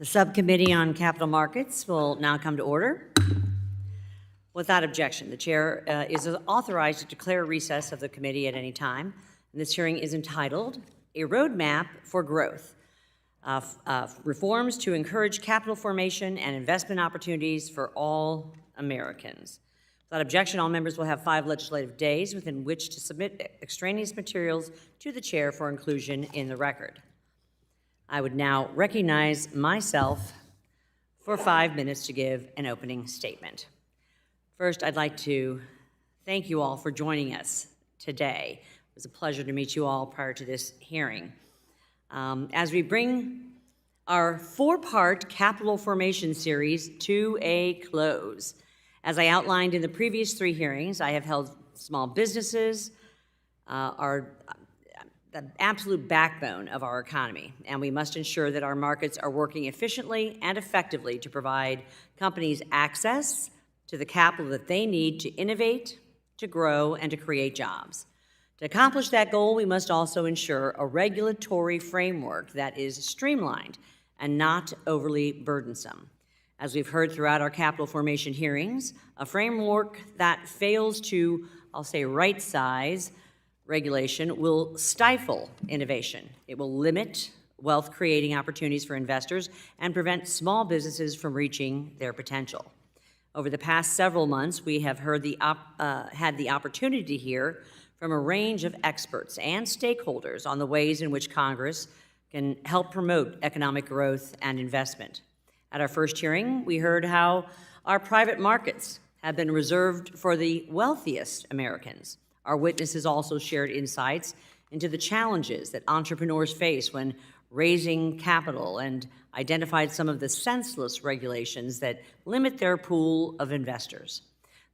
The Subcommittee on Capital Markets will now come to order. Without objection, the Chair is authorized to declare recess of the committee at any time. And this hearing is entitled, A Roadmap for Growth, Reforms to Encourage Capital Formation and Investment Opportunities for All Americans. Without objection, all members will have 5 legislative days within which to submit extraneous materials to the Chair for inclusion in the record. I would now recognize myself for 5 minutes to give an opening statement. First, I'd like to thank you all for joining us today. It was a pleasure to meet you all prior to this hearing. As we bring our 4-part capital formation series to a close, as I outlined in the previous 3 hearings, I have held small businesses are the absolute backbone of our economy, and we must ensure that our markets are working efficiently and effectively to provide companies access to the capital that they need to innovate, to grow, and to create jobs. To accomplish that goal, we must also ensure a regulatory framework that is streamlined and not overly burdensome. As we've heard throughout our capital formation hearings, a framework that fails to, I'll say, right-size regulation will stifle innovation. It will limit wealth-creating opportunities for investors and prevent small businesses from reaching their potential. Over the past several months, we have had the opportunity to hear from a range of experts and stakeholders on the ways in which Congress can help promote economic growth and investment. At our first hearing, we heard how our private markets have been reserved for the wealthiest Americans. Our witnesses also shared insights into the challenges that entrepreneurs face when raising capital and identified some of the senseless regulations that limit their pool of investors.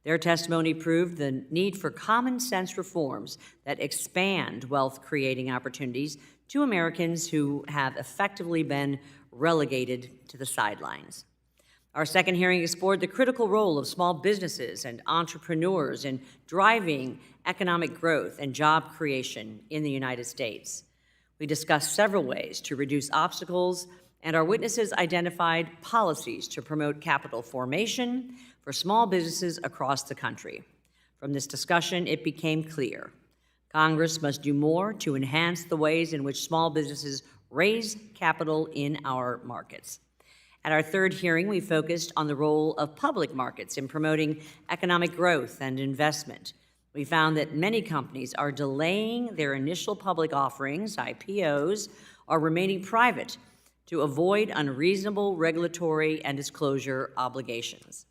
Their testimony proved the need for common sense reforms that expand wealth-creating opportunities to Americans who have effectively been relegated to the sidelines. Our second hearing explored the critical role of small businesses and entrepreneurs in driving economic growth and job creation in the United States. We discussed several ways to reduce obstacles, and our witnesses identified policies to promote capital formation for small businesses across the country. From this discussion, it became clear Congress must do more to enhance the ways in which small businesses raise capital in our markets. At our third hearing, we focused on the role of public markets in promoting economic growth and investment. We found that many companies are delaying their initial public offerings, IPOs, or remaining private to avoid unreasonable regulatory and disclosure obligations.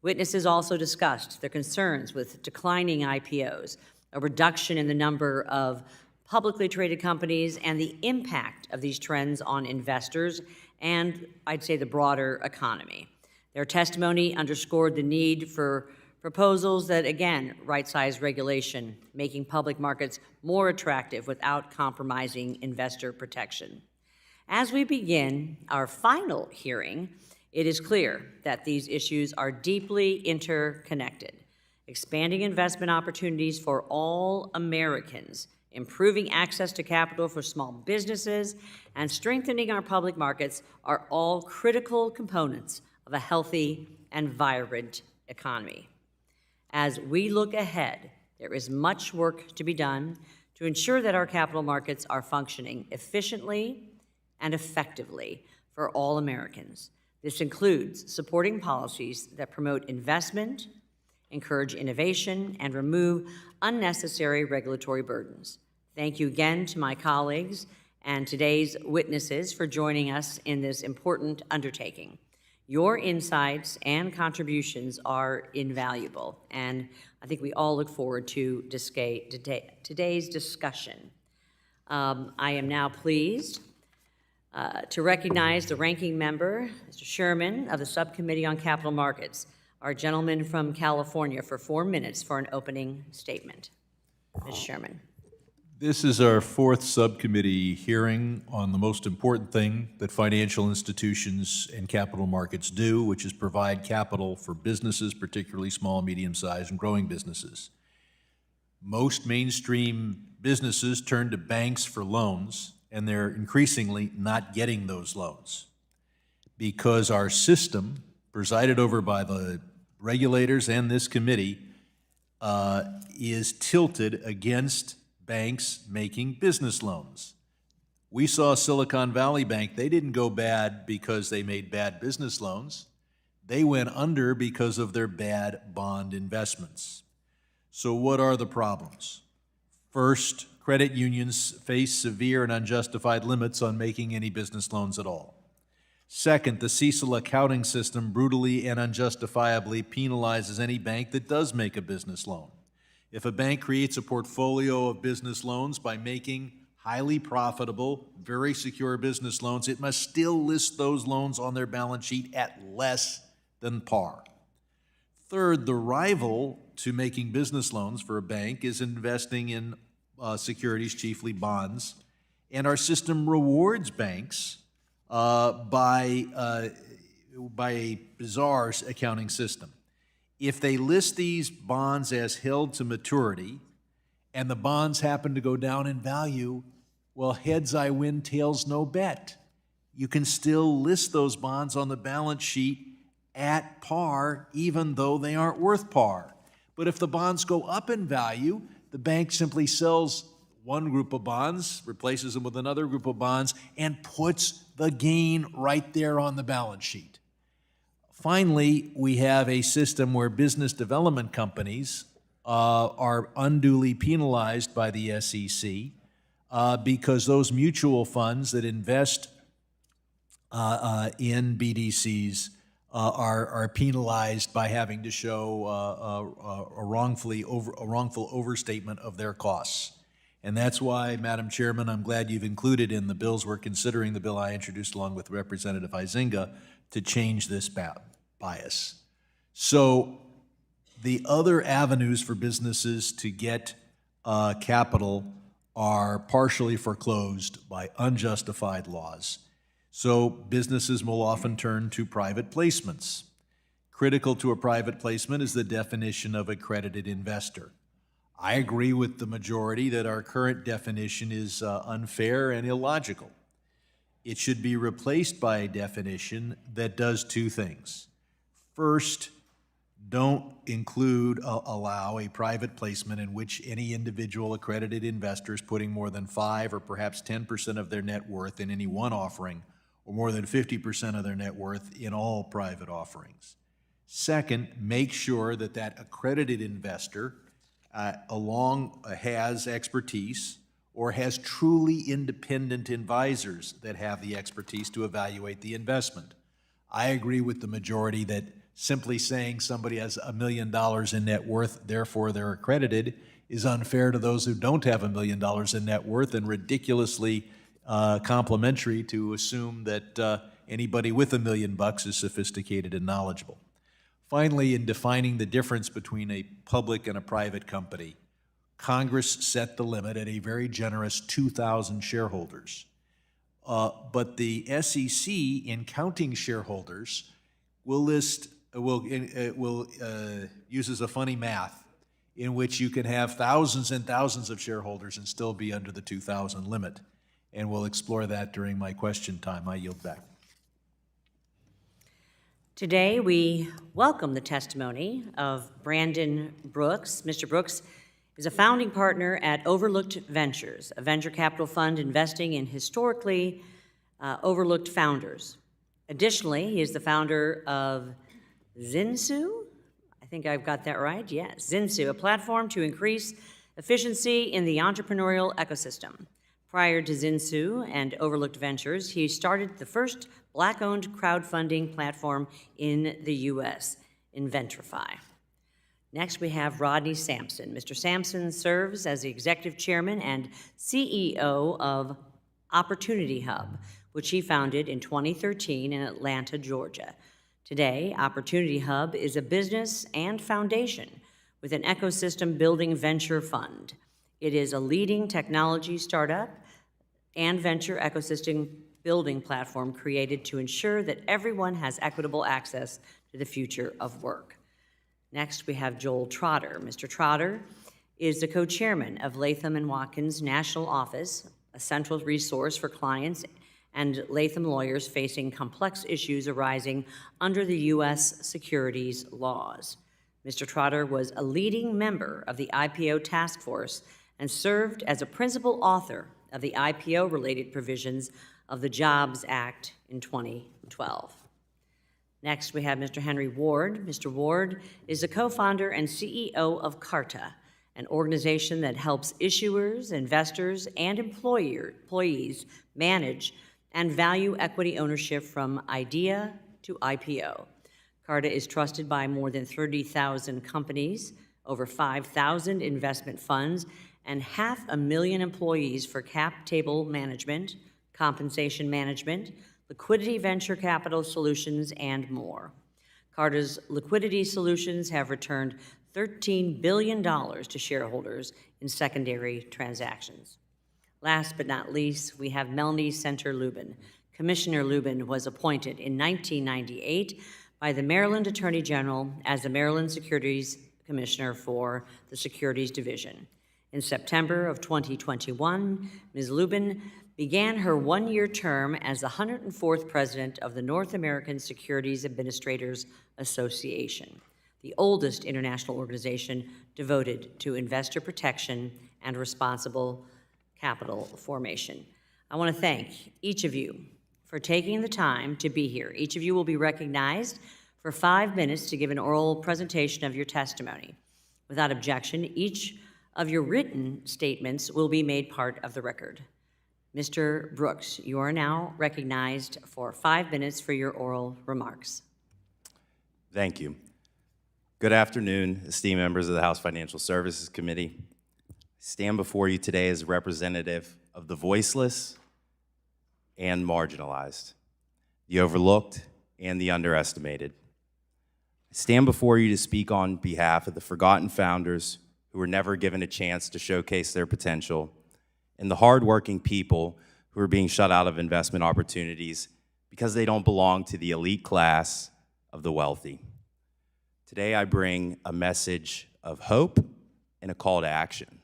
Witnesses also discussed their concerns with declining IPOs, a reduction in the number of publicly traded companies, and the impact of these trends on investors and, I'd say, the broader economy. Their testimony underscored the need for proposals that, again, right-size regulation, making public markets more attractive without compromising investor protection. As we begin our final hearing, it is clear that these issues are deeply interconnected. Expanding investment opportunities for all Americans, improving access to capital for small businesses, and strengthening our public markets are all critical components of a healthy and vibrant economy. As we look ahead, there is much work to be done to ensure that our capital markets are functioning efficiently and effectively for all Americans. This includes supporting policies that promote investment, encourage innovation, and remove unnecessary regulatory burdens. Thank you again to my colleagues and today's witnesses for joining us in this important undertaking. Your insights and contributions are invaluable, and I think we all look forward to today's discussion. I am now pleased to recognize the ranking member, Mr. Sherman, of the Subcommittee on Capital Markets, our gentleman from California, for 4 minutes for an opening statement. Mr. Sherman. This is our 4th subcommittee hearing on the most important thing that financial institutions and capital markets do, which is provide capital for businesses, particularly small, medium-sized, and growing businesses. Most mainstream businesses turn to banks for loans, and they're increasingly not getting those loans. because our system, presided over by the regulators and this committee, is tilted against banks making business loans. We saw Silicon Valley Bank, they didn't go bad because they made bad business loans. They went under because of their bad bond investments. So what are the problems? First, credit unions face severe and unjustified limits on making any business loans at all. Second, the CECL accounting system brutally and unjustifiably penalizes any bank that does make a business loan. If a bank creates a portfolio of business loans by making highly profitable, very secure business loans, it must still list those loans on their balance sheet at less than par. Third, the rival to making business loans for a bank is investing in securities, chiefly bonds, and our system rewards banks by a bizarre accounting system. If they list these bonds as held to maturity and the bonds happen to go down in value, well, heads I win, tails no bet. You can still list those bonds on the balance sheet at par, even though they aren't worth par. But if the bonds go up in value, the bank simply sells one group of bonds, replaces them with another group of bonds, and puts the gain right there on the balance sheet. Finally, we have a system where business development companies are unduly penalized by the SEC because those mutual funds that invest in BDCs are penalized by having to show a wrongful overstatement of their costs. And that's why, Madam Chairman, I'm glad you've included in the bills we're considering, the bill I introduced along with Representative Huizinga, to change this bias. So the other avenues for businesses to get capital are partially foreclosed by unjustified laws. So businesses will often turn to private placements. Critical to a private placement is the definition of accredited investor. I agree with the majority that our current definition is unfair and illogical. It should be replaced by a definition that does two things. First, don't allow a private placement in which any individual accredited investor is putting more than 5 or perhaps 10% of their net worth in any one offering, or more than 50% of their net worth in all private offerings. Second, make sure that that accredited investor has expertise or has truly independent advisors that have the expertise to evaluate the investment. I agree with the majority that simply saying somebody has $1 million in net worth, therefore they're accredited, is unfair to those who don't have $1 million in net worth and ridiculously complimentary to assume that anybody with $1 million is sophisticated and knowledgeable. Finally, in defining the difference between a public and a private company, Congress set the limit at a very generous 2,000 shareholders. But the SEC, in counting shareholders, uses a funny math in which you can have thousands and thousands of shareholders and still be under the 2,000 limit. And we'll explore that during my question time. I yield back. Today, we welcome the testimony of Brandon Brooks. Mr. Brooks is a founding partner at Overlooked Ventures, a venture capital fund investing in historically overlooked founders. Additionally, he is the founder of Zinsu. I think I've got that right. Yes, Zinsu, a platform to increase efficiency in the entrepreneurial ecosystem. Prior to Zinsu and Overlooked Ventures, he started the first Black-owned crowdfunding platform in the U.S., Inventrify. Next, we have Rodney Sampson. Mr. Sampson serves as the Executive Chairman and CEO of Opportunity Hub, which he founded in 2013 in Atlanta, Georgia. Today, Opportunity Hub is a business and foundation with an ecosystem building venture fund. It is a leading technology startup and venture ecosystem building platform created to ensure that everyone has equitable access to the future of work. Next, we have Joel Trotter. Mr. Trotter is the co-chairman of Latham & Watkins National Office, a central resource for clients and Latham Lawyers facing complex issues arising under the U.S. securities laws. Mr. Trotter was a leading member of the IPO task force and served as a principal author of the IPO-related provisions of the Jobs Act in 2012. Next, we have Mr. Henry Ward. Mr. Ward is the co-founder and CEO of Carta, an organization that helps issuers, investors, and employees manage and value equity ownership from idea to IPO. Carta is trusted by more than 30,000 companies, over 5,000 investment funds, and 500,000 employees for cap table management, compensation management, liquidity venture capital solutions, and more. Carta's liquidity solutions have returned $13 billion to shareholders in secondary transactions. Last but not least, we have Melanie Center-Lubin. Commissioner Lubin was appointed in 1998 by the Maryland Attorney General as the Maryland Securities Commissioner for the Securities Division. In September of 2021, Ms. Lubin began her one-year term as the 104th President of the North American Securities Administrators Association, the oldest international organization devoted to investor protection and responsible capital formation. I want to thank each of you for taking the time to be here. Each of you will be recognized for 5 minutes to give an oral presentation of your testimony. Without objection, each of your written statements will be made part of the record. Mr. Brooks, you are now recognized for 5 minutes for your oral remarks. Thank you. Good afternoon, esteemed members of the House Financial Services Committee. I stand before you today as a representative of the voiceless and marginalized, the overlooked and the underestimated. I stand before you to speak on behalf of the forgotten founders who were never given a chance to showcase their potential, and the hardworking people who are being shut out of investment opportunities because they don't belong to the elite class of the wealthy. Today I bring a message of hope and a call to action.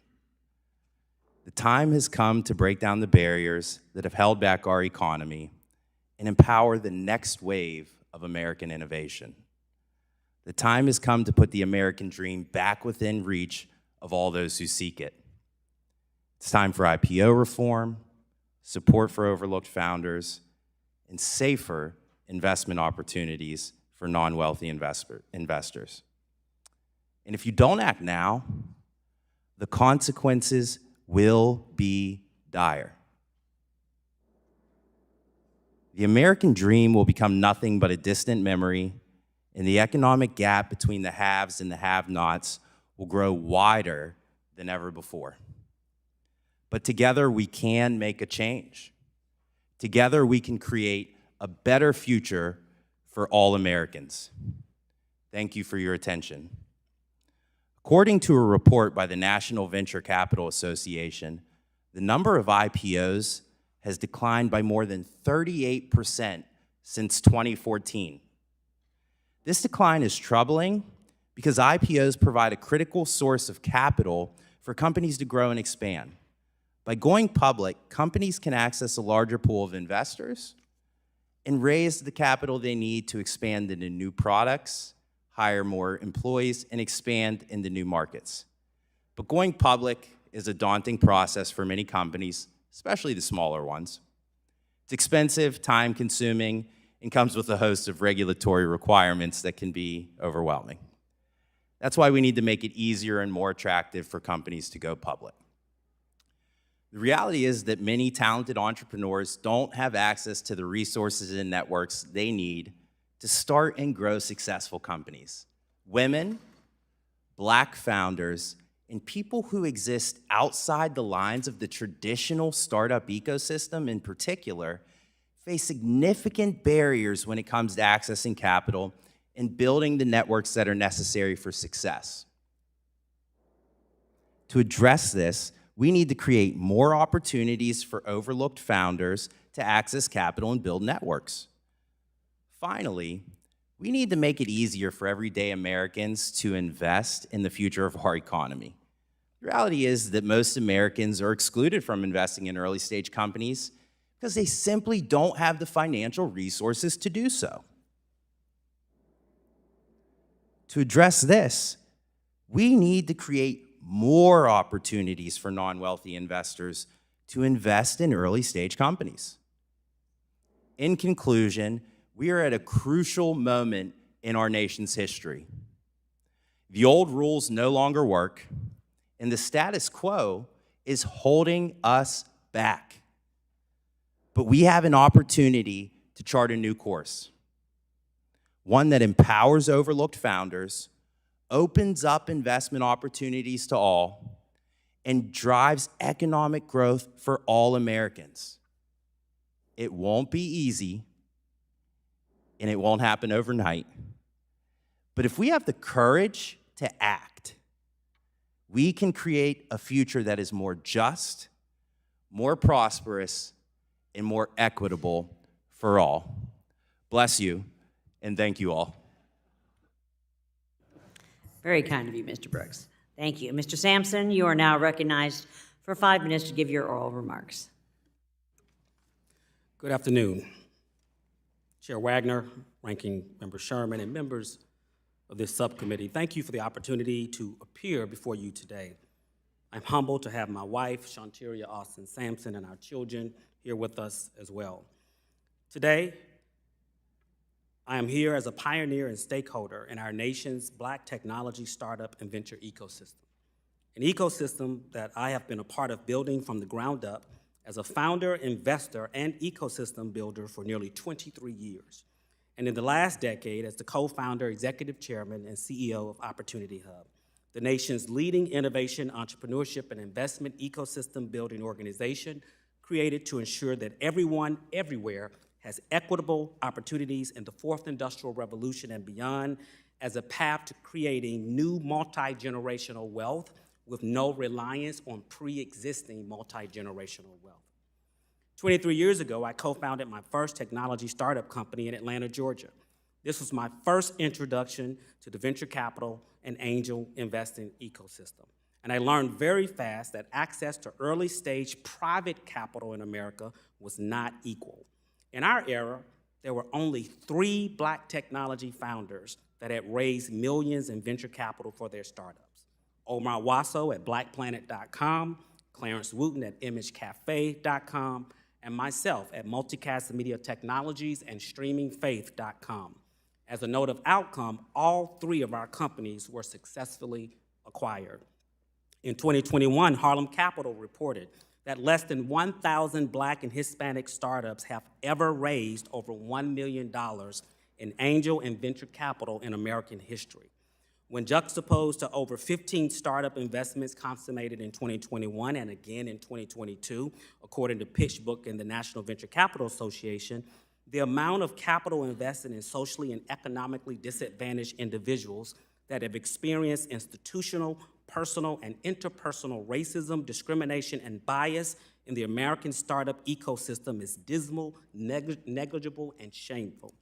The time has come to break down the barriers that have held back our economy and empower the next wave of American innovation. The time has come to put the American dream back within reach of all those who seek it. It's time for IPO reform, support for overlooked founders, and safer investment opportunities for non-wealthy investors. And if you don't act now, the consequences will be dire. The American dream will become nothing but a distant memory, and the economic gap between the haves and the have-nots will grow wider than ever before. But together we can make a change. Together we can create a better future for all Americans. Thank you for your attention. According to a report by the National Venture Capital Association, the number of IPOs has declined by more than 38% since 2014. This decline is troubling because IPOs provide a critical source of capital for companies to grow and expand. By going public, companies can access a larger pool of investors and raise the capital they need to expand into new products, hire more employees, and expand into new markets. But going public is a daunting process for many companies, especially the smaller ones. It's expensive, time-consuming, and comes with a host of regulatory requirements that can be overwhelming. That's why we need to make it easier and more attractive for companies to go public. The reality is that many talented entrepreneurs don't have access to the resources and networks they need to start and grow successful companies. Women, Black founders, and people who exist outside the lines of the traditional startup ecosystem in particular face significant barriers when it comes to accessing capital and building the networks that are necessary for success. To address this, we need to create more opportunities for overlooked founders to access capital and build networks. Finally, we need to make it easier for everyday Americans to invest in the future of our economy. The reality is that most Americans are excluded from investing in early-stage companies because they simply don't have the financial resources to do so. To address this, we need to create more opportunities for non-wealthy investors to invest in early-stage companies. In conclusion, we are at a crucial moment in our nation's history. The old rules no longer work, and the status quo is holding us back. But we have an opportunity to chart a new course, one that empowers overlooked founders, opens up investment opportunities to all, and drives economic growth for all Americans. It won't be easy, and it won't happen overnight. But if we have the courage to act, we can create a future that is more just, more prosperous, and more equitable for all. Bless you, and thank you all. Very kind of you, Mr. Brooks. Thank you. Mr. Sampson, you are now recognized for 5 minutes to give your oral remarks. Good afternoon. Chair Wagner, Ranking Member Sherman, and members of this subcommittee, thank you for the opportunity to appear before you today. I'm humbled to have my wife, Shanteria Austin Sampson, and our children here with us as well. Today, I am here as a pioneer and stakeholder in our nation's Black technology startup and venture ecosystem, an ecosystem that I have been a part of building from the ground up as a founder, investor, and ecosystem builder for nearly 23 years. And in the last decade, as the co-founder, executive chairman, and CEO of Opportunity Hub, the nation's leading innovation, entrepreneurship, and investment ecosystem building organization created to ensure that everyone, everywhere, has equitable opportunities in the fourth industrial revolution and beyond as a path to creating new multi-generational wealth with no reliance on pre-existing multi-generational wealth. 23 years ago, I co-founded my first technology startup company in Atlanta, Georgia. This was my first introduction to the venture capital and angel investing ecosystem. And I learned very fast that access to early stage private capital in America was not equal. In our era, there were only 3 Black technology founders that had raised millions in venture capital for their startups. Omar Wasso at blackplanet.com, Clarence Wooten at imagecafe.com, and myself at Multicast Media Technologies and StreamingFaith.com. As a note of outcome, all 3 of our companies were successfully acquired. In 2021, Harlem Capital reported that less than 1,000 Black and Hispanic startups have ever raised over $1 million in angel and venture capital in American history. When juxtaposed to over 15 startup investments consummated in 2021 and again in 2022, according to PitchBook and the National Venture Capital Association, the amount of capital invested in socially and economically disadvantaged individuals that have experienced institutional, personal, and interpersonal racism, discrimination, and bias in the American startup ecosystem is dismal, negligible, and shameful.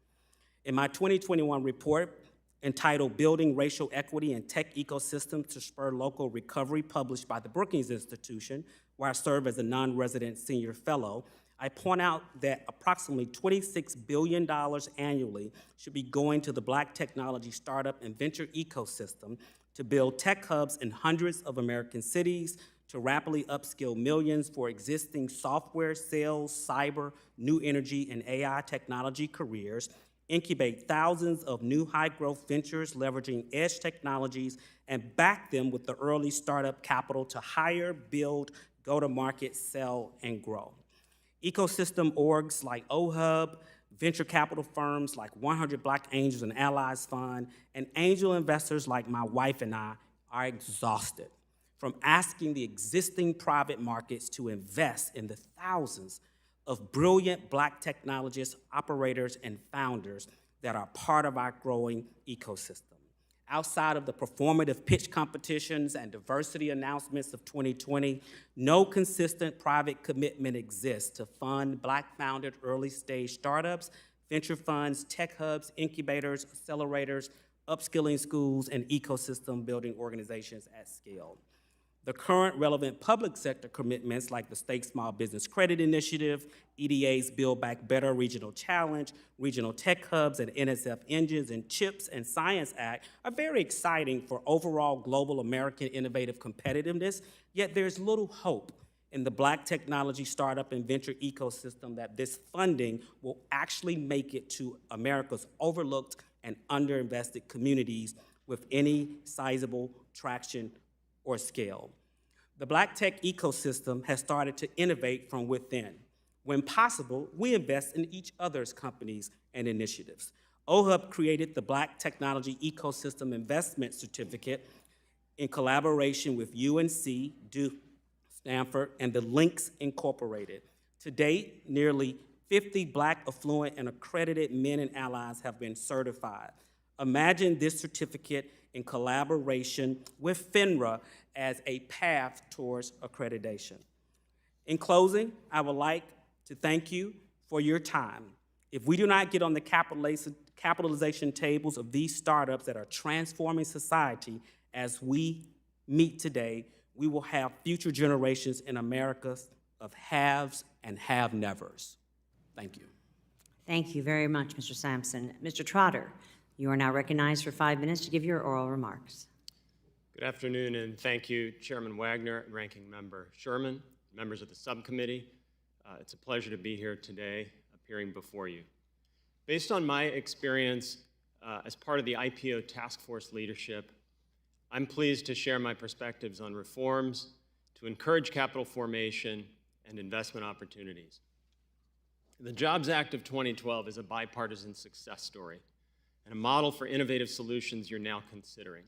In my 2021 report, entitled Building Racial Equity in Tech Ecosystems to Spur Local Recovery, published by the Brookings Institution, where I serve as a non-resident senior fellow, I point out that approximately $26 billion annually should be going to the Black technology startup and venture ecosystem to build tech hubs in hundreds of American cities, to rapidly upskill millions for existing software, sales, cyber, new energy, and AI technology careers, incubate thousands of new high-growth ventures leveraging edge technologies, and back them with the early startup capital to hire, build, go-to-market, sell, and grow. Ecosystem orgs like OHub, venture capital firms like 100 Black Angels and Allies Fund, and angel investors like my wife and I are exhausted from asking the existing private markets to invest in the thousands of brilliant Black technologists, operators, and founders that are part of our growing ecosystem. Outside of the performative pitch competitions and diversity announcements of 2020, no consistent private commitment exists to fund Black-founded early-stage startups, venture funds, tech hubs, incubators, accelerators, upskilling schools, and ecosystem-building organizations at scale. The current relevant public sector commitments like the State Small Business Credit Initiative, EDA's Build Back Better Regional Challenge, Regional Tech Hubs, and NSF Engines and CHIPS and Science Act are very exciting for overall global American innovative competitiveness, yet there's little hope in the Black technology startup and venture ecosystem that this funding will actually make it to America's overlooked and underinvested communities with any sizable traction or scale. The Black tech ecosystem has started to innovate from within. When possible, we invest in each other's companies and initiatives. OHUB created the Black Technology Ecosystem Investment Certificate in collaboration with UNC, Duke, Stanford, and the Links Incorporated. To date, nearly 50 Black affluent and accredited men and allies have been certified. Imagine this certificate in collaboration with FINRA as a path towards accreditation. In closing, I would like to thank you for your time. If we do not get on the capitalization tables of these startups that are transforming society as we meet today, we will have future generations in America of haves and have-nevers. Thank you. Thank you very much, Mr. Sampson. Mr. Trotter, you are now recognized for 5 minutes to give your oral remarks. Good afternoon, and thank you, Chairman Wagner and Ranking Member Sherman, members of the subcommittee. It's a pleasure to be here today, appearing before you. Based on my experience as part of the IPO task force leadership, I'm pleased to share my perspectives on reforms to encourage capital formation and investment opportunities. The Jobs Act of 2012 is a bipartisan success story and a model for innovative solutions you're now considering.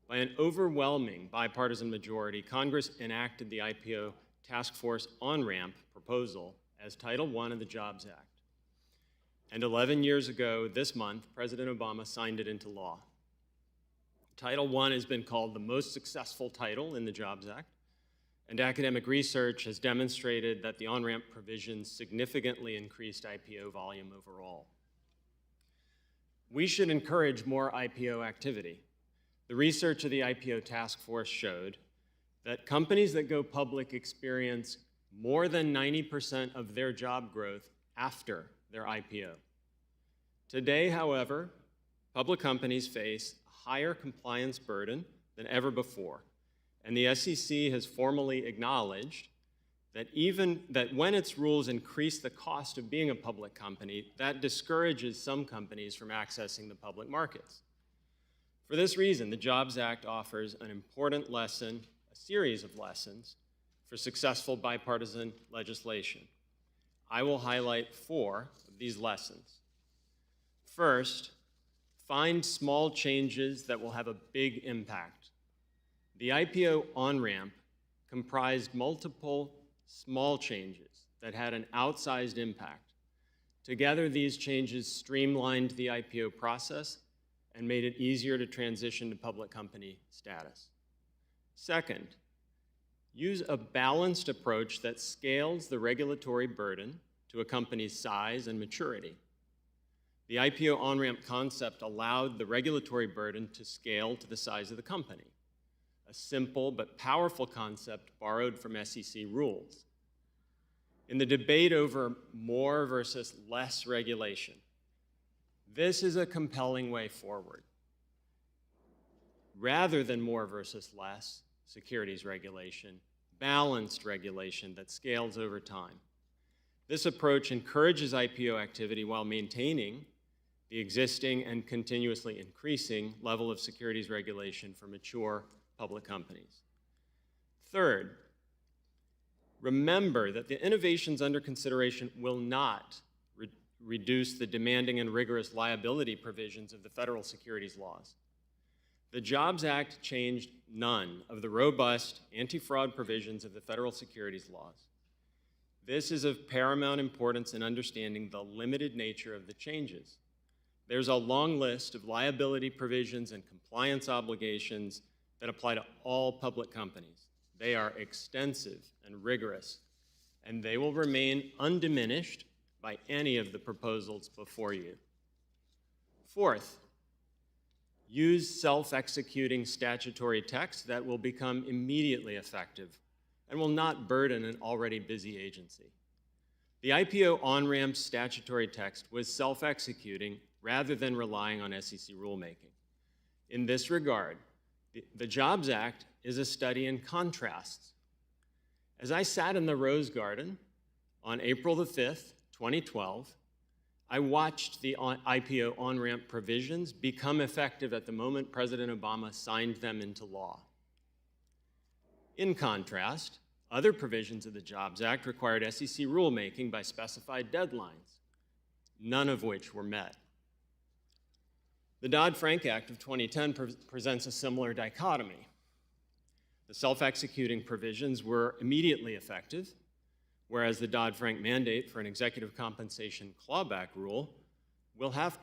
By an overwhelming bipartisan majority, Congress enacted the IPO Task Force on-ramp proposal as Title I of the Jobs Act. And 11 years ago this month, President Obama signed it into law. Title I has been called the most successful title in the Jobs Act, and academic research has demonstrated that the on-ramp provisions significantly increased IPO volume overall. We should encourage more IPO activity. The research of the IPO task force showed that companies that go public experience more than 90% of their job growth after their IPO. Today, however, public companies face a higher compliance burden than ever before, and the SEC has formally acknowledged that when its rules increase the cost of being a public company, that discourages some companies from accessing the public markets. For this reason, the Jobs Act offers an important lesson, a series of lessons, for successful bipartisan legislation. I will highlight 4 of these lessons. First, find small changes that will have a big impact. The IPO on-ramp comprised multiple small changes that had an outsized impact. Together, these changes streamlined the IPO process and made it easier to transition to public company status. Second, use a balanced approach that scales the regulatory burden to a company's size and maturity. The IPO on-ramp concept allowed the regulatory burden to scale to the size of the company, a simple but powerful concept borrowed from SEC rules. In the debate over more versus less regulation, this is a compelling way forward. Rather than more versus less securities regulation, balanced regulation that scales over time. This approach encourages IPO activity while maintaining the existing and continuously increasing level of securities regulation for mature public companies. Third, remember that the innovations under consideration will not reduce the demanding and rigorous liability provisions of the federal securities laws. The Jobs Act changed none of the robust anti-fraud provisions of the federal securities laws. This is of paramount importance in understanding the limited nature of the changes. There's a long list of liability provisions and compliance obligations that apply to all public companies. They are extensive and rigorous, and they will remain undiminished by any of the proposals before you. Fourth, use self-executing statutory text that will become immediately effective and will not burden an already busy agency. The IPO on-ramp statutory text was self-executing rather than relying on SEC rulemaking. In this regard, the Jobs Act is a study in contrasts. As I sat in the Rose Garden on April the 5th, 2012, I watched the IPO on-ramp provisions become effective at the moment President Obama signed them into law. In contrast, other provisions of the Jobs Act required SEC rulemaking by specified deadlines, none of which were met. The Dodd-Frank Act of 2010 presents a similar dichotomy. The self-executing provisions were immediately effective, whereas the Dodd-Frank mandate for an executive compensation clawback rule will have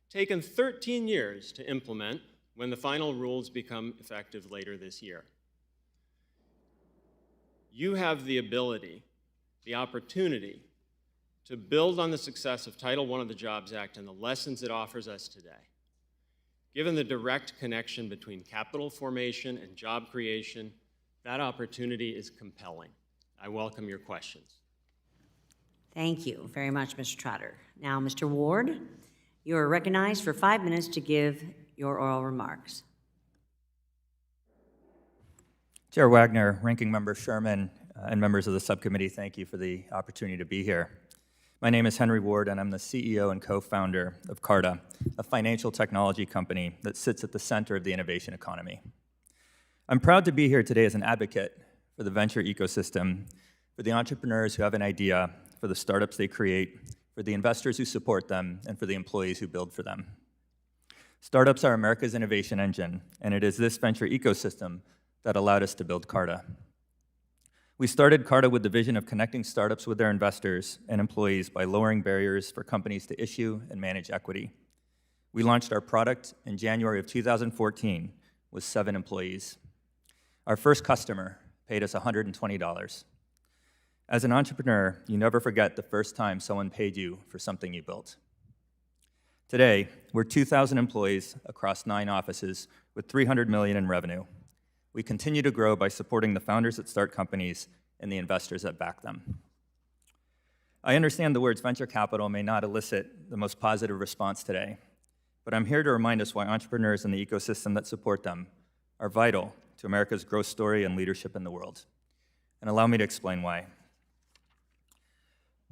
taken 13 years to implement when the final rules become effective later this year. You have the ability, the opportunity, to build on the success of Title I of the Jobs Act and the lessons it offers us today. Given the direct connection between capital formation and job creation, that opportunity is compelling. I welcome your questions. Thank you very much, Mr. Trotter. Now, Mr. Ward, you are recognized for 5 minutes to give your oral remarks. Chair Wagner, Ranking Member Sherman, and members of the subcommittee, thank you for the opportunity to be here. My name is Henry Ward, and I'm the CEO and co-founder of Carta, a financial technology company that sits at the center of the innovation economy. I'm proud to be here today as an advocate for the venture ecosystem, for the entrepreneurs who have an idea, for the startups they create, for the investors who support them, and for the employees who build for them. Startups are America's innovation engine, and it is this venture ecosystem that allowed us to build Carta. We started Carta with the vision of connecting startups with their investors and employees by lowering barriers for companies to issue and manage equity. We launched our product in January of 2014 with 7 employees. Our first customer paid us $120. As an entrepreneur, you never forget the first time someone paid you for something you built. Today, we're 2,000 employees across 9 offices with $300 million in revenue. We continue to grow by supporting the founders that start companies and the investors that back them. I understand the words venture capital may not elicit the most positive response today, but I'm here to remind us why entrepreneurs and the ecosystem that support them are vital to America's growth story and leadership in the world. And allow me to explain why.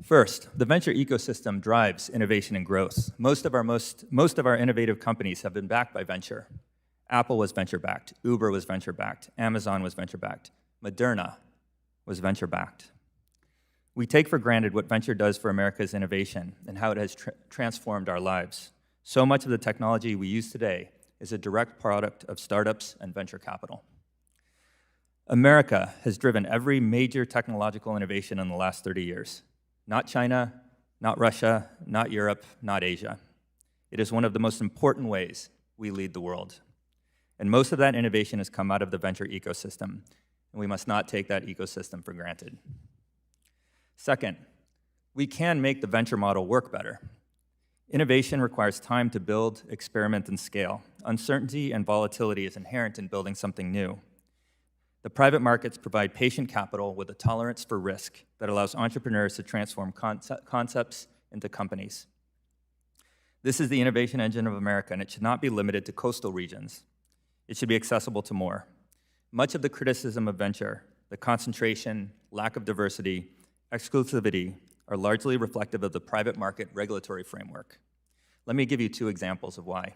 First, the venture ecosystem drives innovation and growth. Most of our innovative companies have been backed by venture. Apple was venture-backed, Uber was venture-backed, Amazon was venture-backed, Moderna was venture-backed. We take for granted what venture does for America's innovation and how it has transformed our lives. So much of the technology we use today is a direct product of startups and venture capital. America has driven every major technological innovation in the last 30 years. Not China, not Russia, not Europe, not Asia. It is one of the most important ways we lead the world. And most of that innovation has come out of the venture ecosystem, and we must not take that ecosystem for granted. Second, we can make the venture model work better. Innovation requires time to build, experiment, and scale. Uncertainty and volatility is inherent in building something new. The private markets provide patient capital with a tolerance for risk that allows entrepreneurs to transform concepts into companies. This is the innovation engine of America, and it should not be limited to coastal regions. It should be accessible to more. Much of the criticism of venture, the concentration, lack of diversity, exclusivity, are largely reflective of the private market regulatory framework. Let me give you 2 examples of why.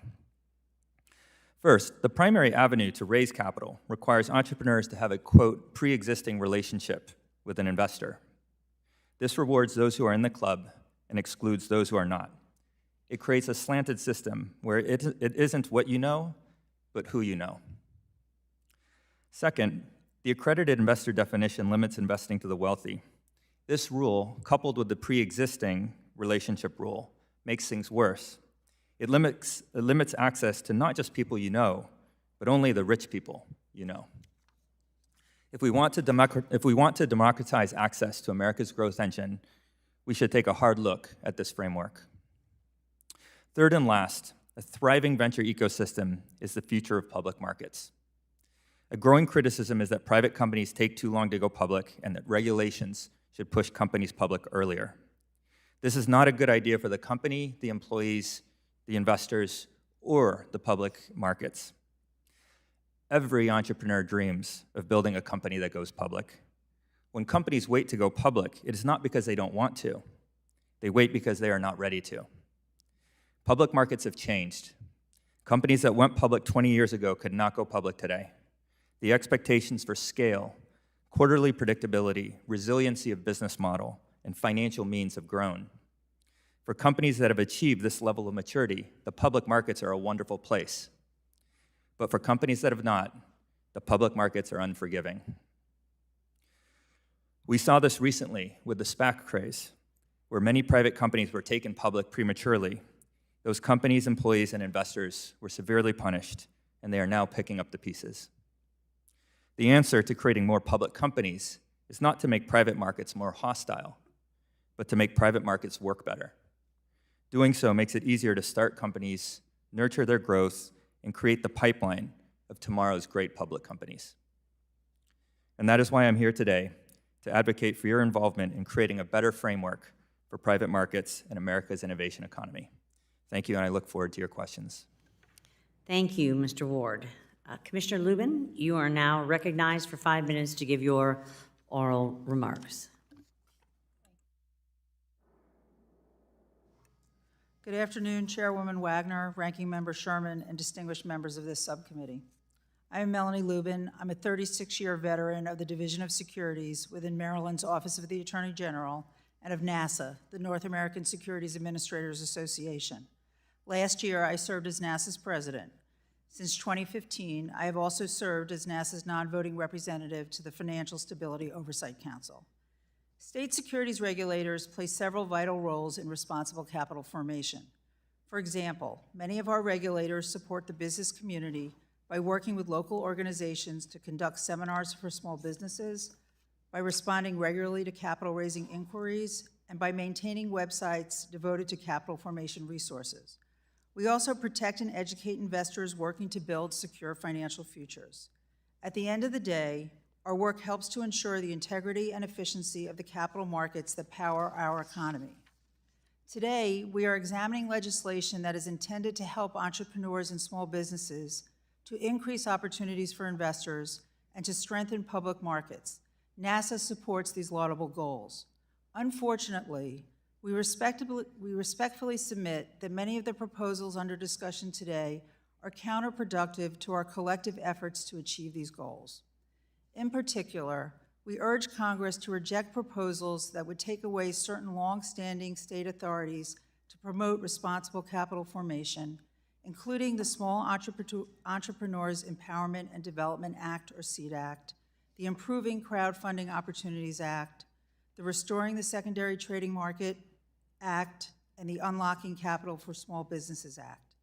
First, the primary avenue to raise capital requires entrepreneurs to have a, quote, pre-existing relationship with an investor. This rewards those who are in the club and excludes those who are not. It creates a slanted system where it isn't what you know, but who you know. Second, the accredited investor definition limits investing to the wealthy. This rule, coupled with the pre-existing relationship rule, makes things worse. It limits access to not just people you know, but only the rich people you know. If we want to democratize access to America's growth engine, we should take a hard look at this framework. Third and last, A thriving venture ecosystem is the future of public markets. A growing criticism is that private companies take too long to go public and that regulations should push companies public earlier. This is not a good idea for the company, the employees, the investors, or the public markets. Every entrepreneur dreams of building a company that goes public. When companies wait to go public, it is not because they don't want to. They wait because they are not ready to. Public markets have changed. Companies that went public 20 years ago could not go public today. The expectations for scale, quarterly predictability, resiliency of business model, and financial means have grown. For companies that have achieved this level of maturity, the public markets are a wonderful place. But for companies that have not, the public markets are unforgiving. We saw this recently with the SPAC craze, where many private companies were taken public prematurely. Those companies, employees, and investors were severely punished, and they are now picking up the pieces. The answer to creating more public companies is not to make private markets more hostile, but to make private markets work better. Doing so makes it easier to start companies, nurture their growth, and create the pipeline of tomorrow's great public companies. And that is why I'm here today, to advocate for your involvement in creating a better framework for private markets and America's innovation economy. Thank you, and I look forward to your questions. Thank you, Mr. Ward. Commissioner Lubin, you are now recognized for 5 minutes to give your oral remarks. Good afternoon, Chairwoman Wagner, Ranking Member Sherman, and distinguished members of this subcommittee. I am Melanie Lubin. I'm a 36-year veteran of the Division of Securities within Maryland's Office of the Attorney General and of NASA, the North American Securities Administrators Association. Last year, I served as NASA's president. Since 2015, I have also served as NASA's non-voting representative to the Financial Stability Oversight Council. State securities regulators play several vital roles in responsible capital formation. For example, many of our regulators support the business community by working with local organizations to conduct seminars for small businesses, by responding regularly to capital raising inquiries, and by maintaining websites devoted to capital formation resources. We also protect and educate investors working to build secure financial futures. At the end of the day, our work helps to ensure the integrity and efficiency of the capital markets that power our economy. Today, we are examining legislation that is intended to help entrepreneurs and small businesses to increase opportunities for investors and to strengthen public markets. NASA supports these laudable goals. Unfortunately, we respectfully submit that many of the proposals under discussion today are counterproductive to our collective efforts to achieve these goals. In particular, we urge Congress to reject proposals that would take away certain long-standing state authorities to promote responsible capital formation, including the Small Entrepreneurs Empowerment and Development Act, or SEED Act, the Improving Crowdfunding Opportunities Act, the Restoring the Secondary Trading Market Act, and the Unlocking Capital for Small Businesses Act.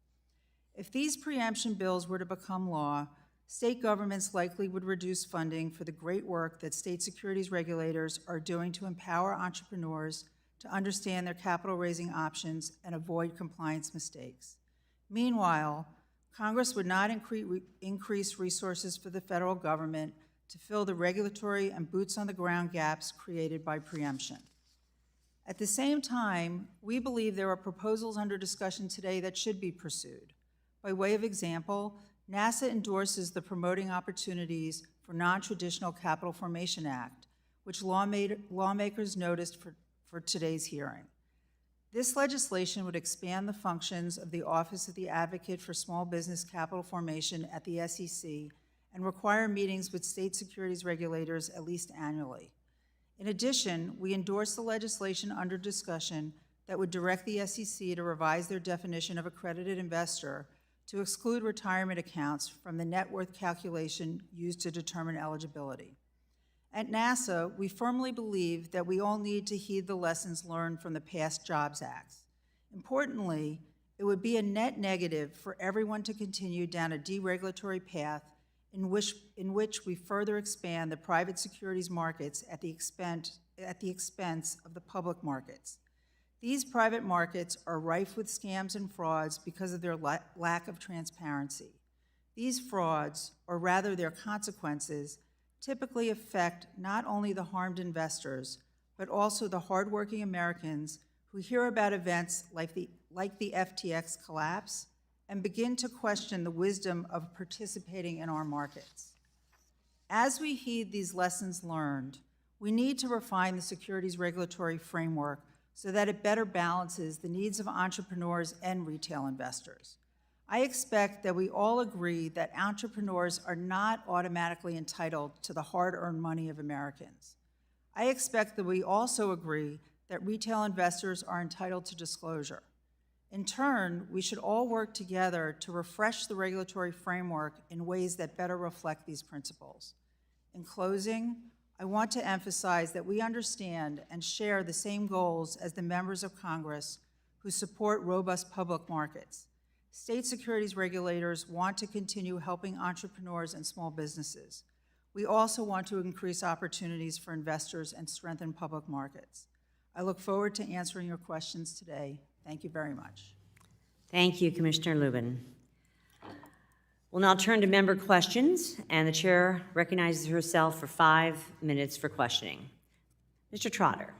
If these preemption bills were to become law, state governments likely would reduce funding for the great work that state securities regulators are doing to empower entrepreneurs to understand their capital raising options and avoid compliance mistakes. Meanwhile, Congress would not increase resources for the federal government to fill the regulatory and boots-on-the-ground gaps created by preemption. At the same time, we believe there are proposals under discussion today that should be pursued. By way of example, NASA endorses the Promoting Opportunities for Non-Traditional Capital Formation Act, which lawmakers noticed for today's hearing. This legislation would expand the functions of the Office of the Advocate for Small Business Capital Formation at the SEC and require meetings with state securities regulators at least annually. In addition, we endorse the legislation under discussion that would direct the SEC to revise their definition of accredited investor to exclude retirement accounts from the net worth calculation used to determine eligibility. At NASA, we firmly believe that we all need to heed the lessons learned from the past Jobs Acts. Importantly, it would be a net negative for everyone to continue down a deregulatory path in which we further expand the private securities markets at the expense of the public markets. These private markets are rife with scams and frauds because of their lack of transparency. These frauds, or rather their consequences, typically affect not only the harmed investors, but also the hardworking Americans who hear about events like the FTX collapse and begin to question the wisdom of participating in our markets. As we heed these lessons learned, we need to refine the securities regulatory framework so that it better balances the needs of entrepreneurs and retail investors. I expect that we all agree that entrepreneurs are not automatically entitled to the hard-earned money of Americans. I expect that we also agree that retail investors are entitled to disclosure. In turn, we should all work together to refresh the regulatory framework in ways that better reflect these principles. In closing, I want to emphasize that we understand and share the same goals as the members of Congress who support robust public markets. State securities regulators want to continue helping entrepreneurs and small businesses. We also want to increase opportunities for investors and strengthen public markets. I look forward to answering your questions today. Thank you very much. Thank you, Commissioner Lubin. We'll now turn to member questions, and the chair recognizes herself for 5 minutes for questioning. Mr. Trotter,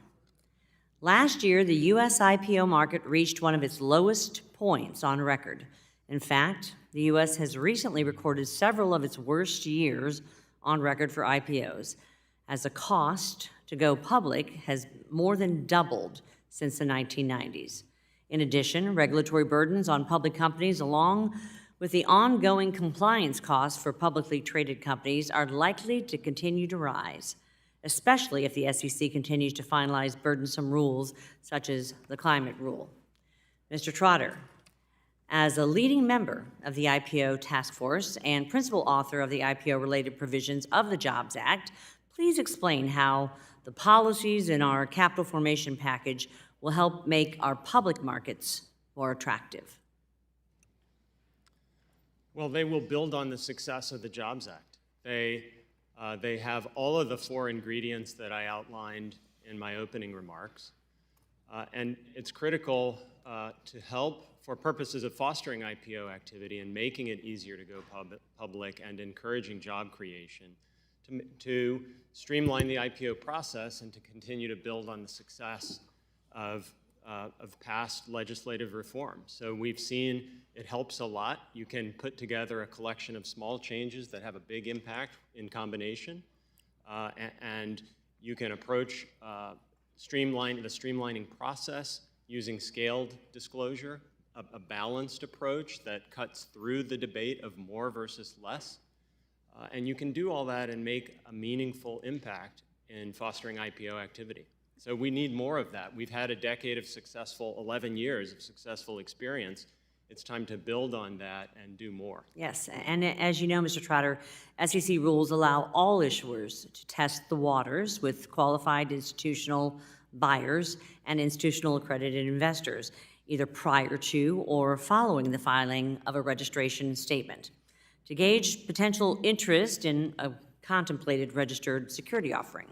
last year, the U.S. IPO market reached one of its lowest points on record. In fact, the U.S. has recently recorded several of its worst years on record for IPOs, as the cost to go public has more than doubled since the 1990s. In addition, regulatory burdens on public companies, along with the ongoing compliance costs for publicly traded companies, are likely to continue to rise, especially if the SEC continues to finalize burdensome rules such as the climate rule. Mr. Trotter, as a leading member of the IPO task force and principal author of the IPO-related provisions of the Jobs Act, please explain how the policies in our capital formation package will help make our public markets more attractive. Well, they will build on the success of the Jobs Act. They have all of the 4 ingredients that I outlined in my opening remarks. And it's critical to help for purposes of fostering IPO activity and making it easier to go public and encouraging job creation, to streamline the IPO process and to continue to build on the success of past legislative reform. So we've seen it helps a lot. You can put together a collection of small changes that have a big impact in combination, and you can approach the streamlining process using scaled disclosure, a balanced approach that cuts through the debate of more versus less. And you can do all that and make a meaningful impact in fostering IPO activity. So we need more of that. We've had a decade of 11 years of successful experience. It's time to build on that and do more. Yes, and as you know, Mr. Trotter, SEC rules allow all issuers to test the waters with qualified institutional buyers and institutional accredited investors, either prior to or following the filing of a registration statement, to gauge potential interest in a contemplated registered security offering.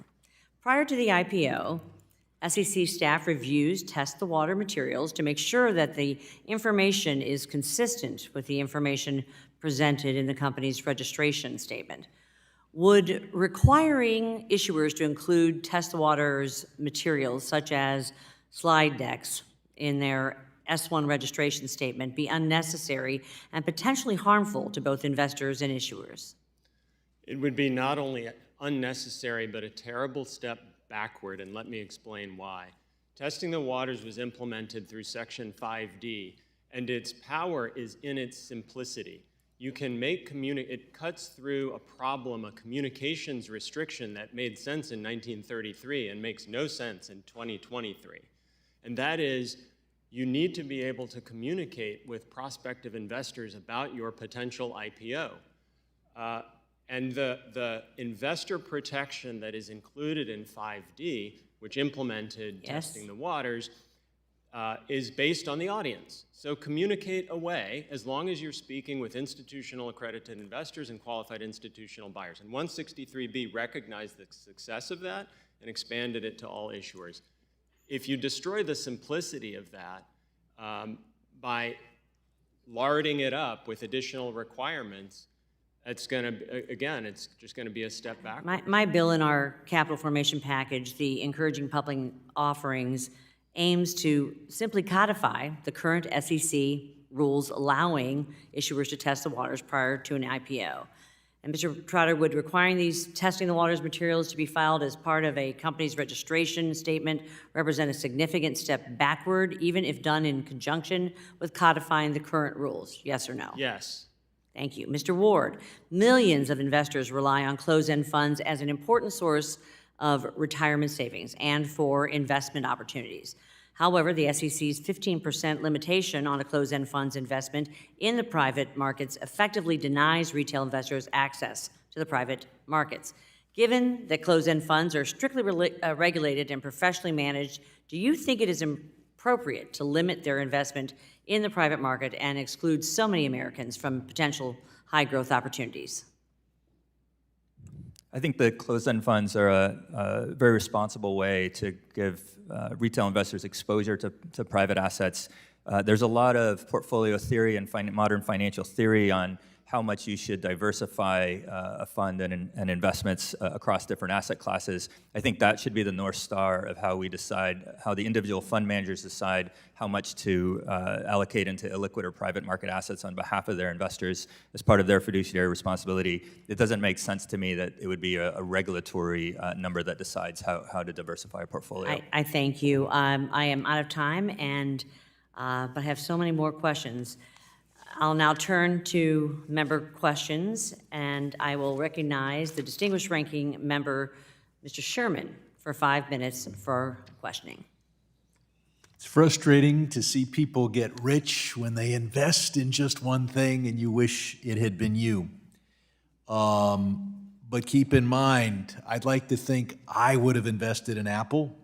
Prior to the IPO, SEC staff reviews test the water materials to make sure that the information is consistent with the information presented in the company's registration statement. Would requiring issuers to include test the waters materials, such as slide decks, in their S-1 registration statement be unnecessary and potentially harmful to both investors and issuers? It would be not only unnecessary, but a terrible step backward, and let me explain why. Testing the waters was implemented through Section 5D, and its power is in its simplicity. You can make it cuts through a problem, a communications restriction that made sense in 1933 and makes no sense in 2023. And that is, you need to be able to communicate with prospective investors about your potential IPO. And the investor protection that is included in 5D, which implemented testing the waters, is based on the audience. So communicate away as long as you're speaking with institutional accredited investors and qualified institutional buyers. And 163B recognized the success of that and expanded it to all issuers. if you destroy the simplicity of that by larding it up with additional requirements, it's going to, again, it's just going to be a step back. My bill in our capital formation package, the encouraging public offerings, aims to simply codify the current SEC rules allowing issuers to test the waters prior to an IPO. And Mr. Trotter, would requiring these testing the waters materials to be filed as part of a company's registration statement represent a significant step backward, even if done in conjunction with codifying the current rules? Yes or no? Yes. Thank you. Mr. Ward, millions of investors rely on closed-end funds as an important source of retirement savings and for investment opportunities. However, the SEC's 15% limitation on a closed-end fund's investment in the private markets effectively denies retail investors access to the private markets. Given that closed-end funds are strictly regulated and professionally managed, do you think it is appropriate to limit their investment in the private market and exclude so many Americans from potential high-growth opportunities? I think the closed-end funds are a very responsible way to give retail investors exposure to private assets. There's a lot of portfolio theory and modern financial theory on how much you should diversify a fund and investments across different asset classes. I think that should be the North Star of how we decide, how the individual fund managers decide how much to allocate into illiquid or private market assets on behalf of their investors as part of their fiduciary responsibility. It doesn't make sense to me that it would be a regulatory number that decides how to diversify a portfolio. I thank you. I am out of time, and but I have so many more questions. I'll now turn to member questions, and I will recognize the distinguished ranking member, Mr. Sherman, for 5 minutes for questioning. It's frustrating to see people get rich when they invest in just one thing and you wish it had been you. But keep in mind, I'd like to think I would have invested in Apple,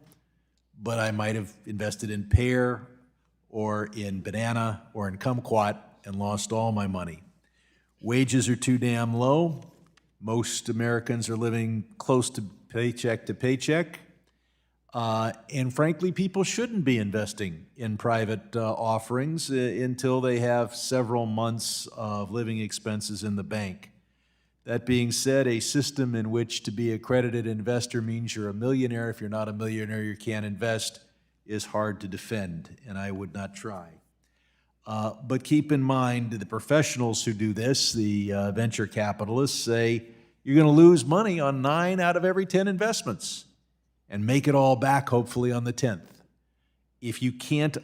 but I might have invested in pear or in banana or in kumquat and lost all my money. Wages are too damn low. Most Americans are living close to paycheck. And frankly, people shouldn't be investing in private offerings until they have several months of living expenses in the bank. That being said, a system in which to be accredited investor means you're a millionaire. If you're not a millionaire, you can't invest, is hard to defend, and I would not try. But keep in mind the professionals who do this, the venture capitalists, say you're going to lose money on 9 out of every 10 investments and make it all back hopefully on the 10th. If you can't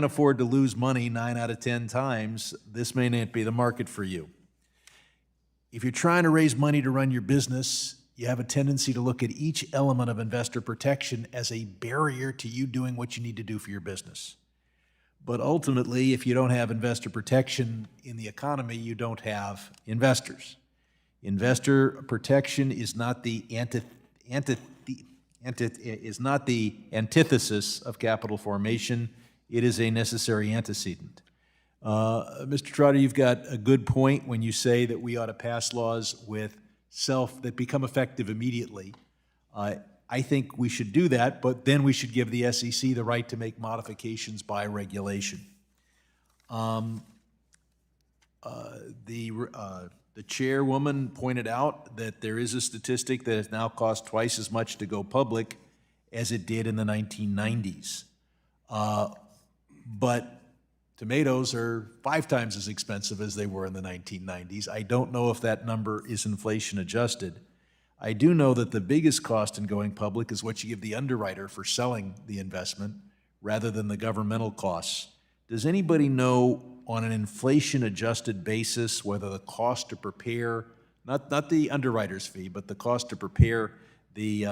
afford to lose money 9 out of 10 times, this may not be the market for you. If you're trying to raise money to run your business, you have a tendency to look at each element of investor protection as a barrier to you doing what you need to do for your business. But ultimately, if you don't have investor protection in the economy, you don't have investors. Investor protection is not the antithesis of capital formation. It is a necessary antecedent. Mr. Trotter, you've got a good point when you say that we ought to pass laws that become effective immediately. I think we should do that, but then we should give the SEC the right to make modifications by regulation. The chairwoman pointed out that there is a statistic that has now cost twice as much to go public as it did in the 1990s. But tomatoes are 5 times as expensive as they were in the 1990s. I don't know if that number is inflation adjusted. I do know that the biggest cost in going public is what you give the underwriter for selling the investment rather than the governmental costs. Does anybody know on an inflation-adjusted basis whether the cost to prepare, not the underwriter's fee, but the cost to prepare the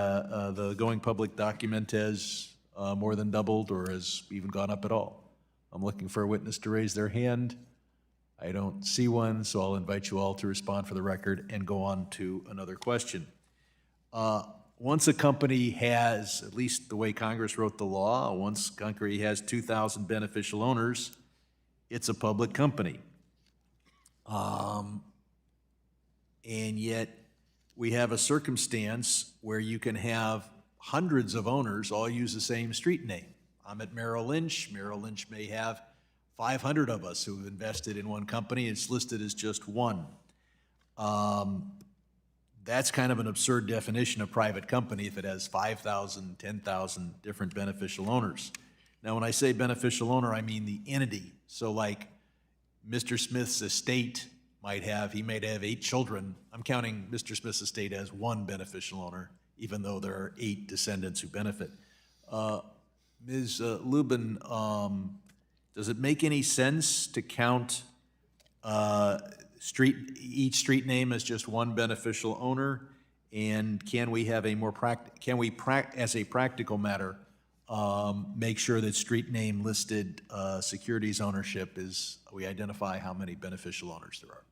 going public document has more than doubled or has even gone up at all? I'm looking for a witness to raise their hand. I don't see one, so I'll invite you all to respond for the record and go on to another question. Once a company has, at least the way Congress wrote the law, once a company has 2,000 beneficial owners, it's a public company. And yet we have a circumstance where you can have hundreds of owners all use the same street name. I'm at Merrill Lynch. Merrill Lynch may have 500 of us who have invested in one company. It's listed as just one. That's kind of an absurd definition of private company if it has 5,000, 10,000 different beneficial owners. Now, when I say beneficial owner, I mean the entity. So like Mr. Smith's estate might have, he might have 8 children. I'm counting Mr. Smith's estate as one beneficial owner, even though there are 8 descendants who benefit. Ms. Lubin, does it make any sense to count each street name as just one beneficial owner? And can we have a more as a practical matter, make sure that street name listed securities ownership is, we identify how many beneficial owners there are?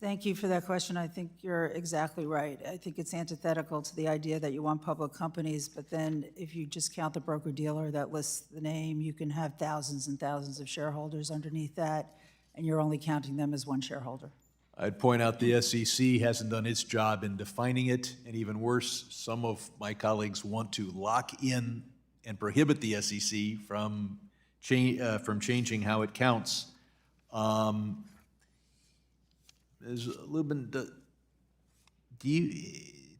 Thank you for that question. I think you're exactly right. I think it's antithetical to the idea that you want public companies, but then if you just count the broker-dealer that lists the name, you can have thousands and thousands of shareholders underneath that, and you're only counting them as one shareholder. I'd point out the SEC hasn't done its job in defining it, and even worse, some of my colleagues want to lock in and prohibit the SEC from changing how it counts. Ms. Lubin,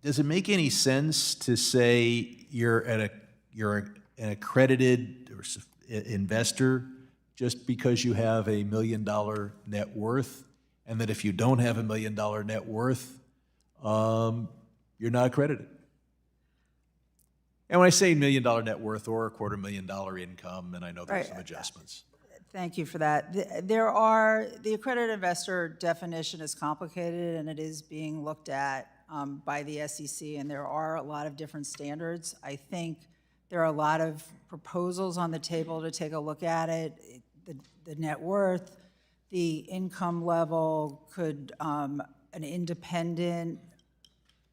does it make any sense to say you're an accredited investor just because you have $1 million net worth, and that if you don't have $1 million net worth, you're not accredited? And when I say $1 million net worth or $250,000 income, and I know there's some adjustments. Thank you for that. The accredited investor definition is complicated, and it is being looked at by the SEC, and there are a lot of different standards. I think there are a lot of proposals on the table to take a look at it. The net worth, the income level, could an independent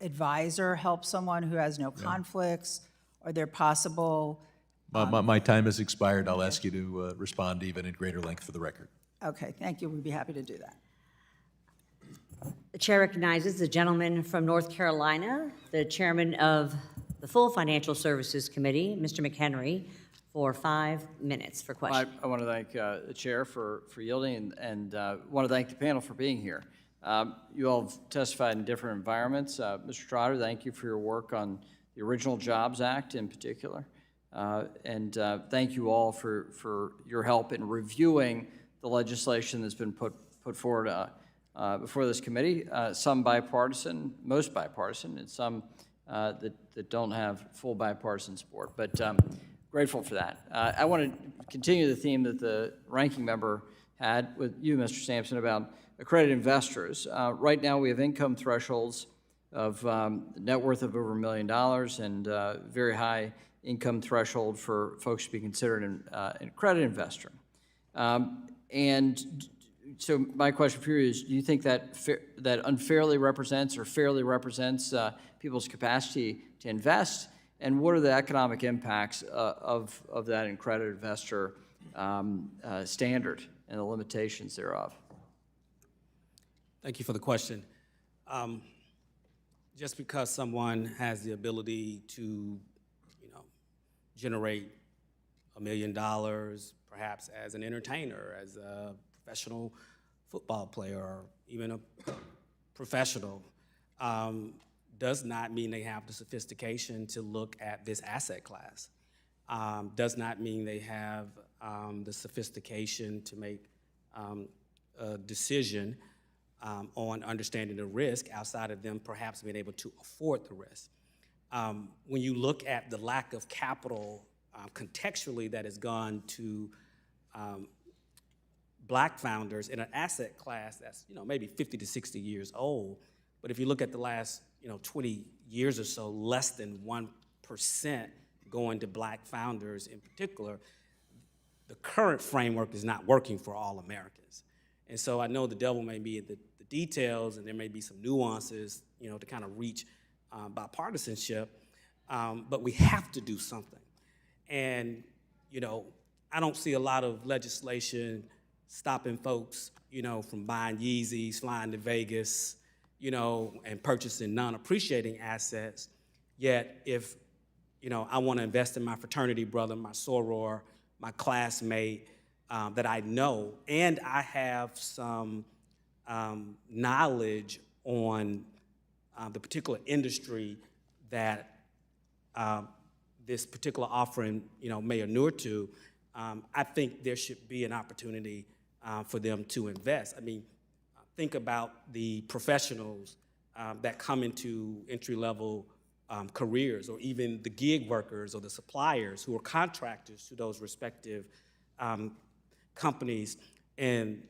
advisor help someone who has no conflicts? Are there possible... My time has expired. I'll ask you to respond even in greater length for the record. Okay, thank you. We'd be happy to do that. The chair recognizes the gentleman from North Carolina, the chairman of the full Financial Services Committee, Mr. McHenry, for 5 minutes for questions. I want to thank the chair for yielding, and want to thank the panel for being here. You all have testified in different environments. Mr. Trotter, thank you for your work on the Original Jobs Act in particular. And thank you all for your help in reviewing the legislation that's been put forward before this committee, some bipartisan, most bipartisan, and some that don't have full bipartisan support, but grateful for that. I want to continue the theme that the ranking member had with you, Mr. Sampson, about accredited investors. Right now, we have income thresholds of net worth of over $1 million and very high income threshold for folks to be considered an accredited investor. And so my question for you is, do you think that that unfairly represents or fairly represents people's capacity to invest? And what are the economic impacts of that accredited investor standard and the limitations thereof? Thank you for the question. Just because someone has the ability to, generate $1 million, perhaps as an entertainer, as a professional football player, or even a professional, does not mean they have the sophistication to look at this asset class. Does not mean they have the sophistication to make a decision on understanding the risk outside of them perhaps being able to afford the risk. When you look at the lack of capital contextually that has gone to black founders in an asset class that's maybe 50 to 60 years old, but if you look at the last 20 years or so, less than 1% going to black founders in particular, the current framework is not working for all Americans. And so I know the devil may be in the details, and there may be some nuances to kind of reach bipartisanship, but we have to do something. And, I don't see a lot of legislation stopping folks, from buying Yeezys, flying to Vegas, and purchasing non-appreciating assets. Yet if, I want to invest in my fraternity brother, my soror, my classmate that I know, and I have some knowledge on the particular industry that this particular offering, may inure to. I think there should be an opportunity for them to invest. I mean, think about the professionals that come into entry-level careers, or even the gig workers or the suppliers who are contractors to those respective companies, and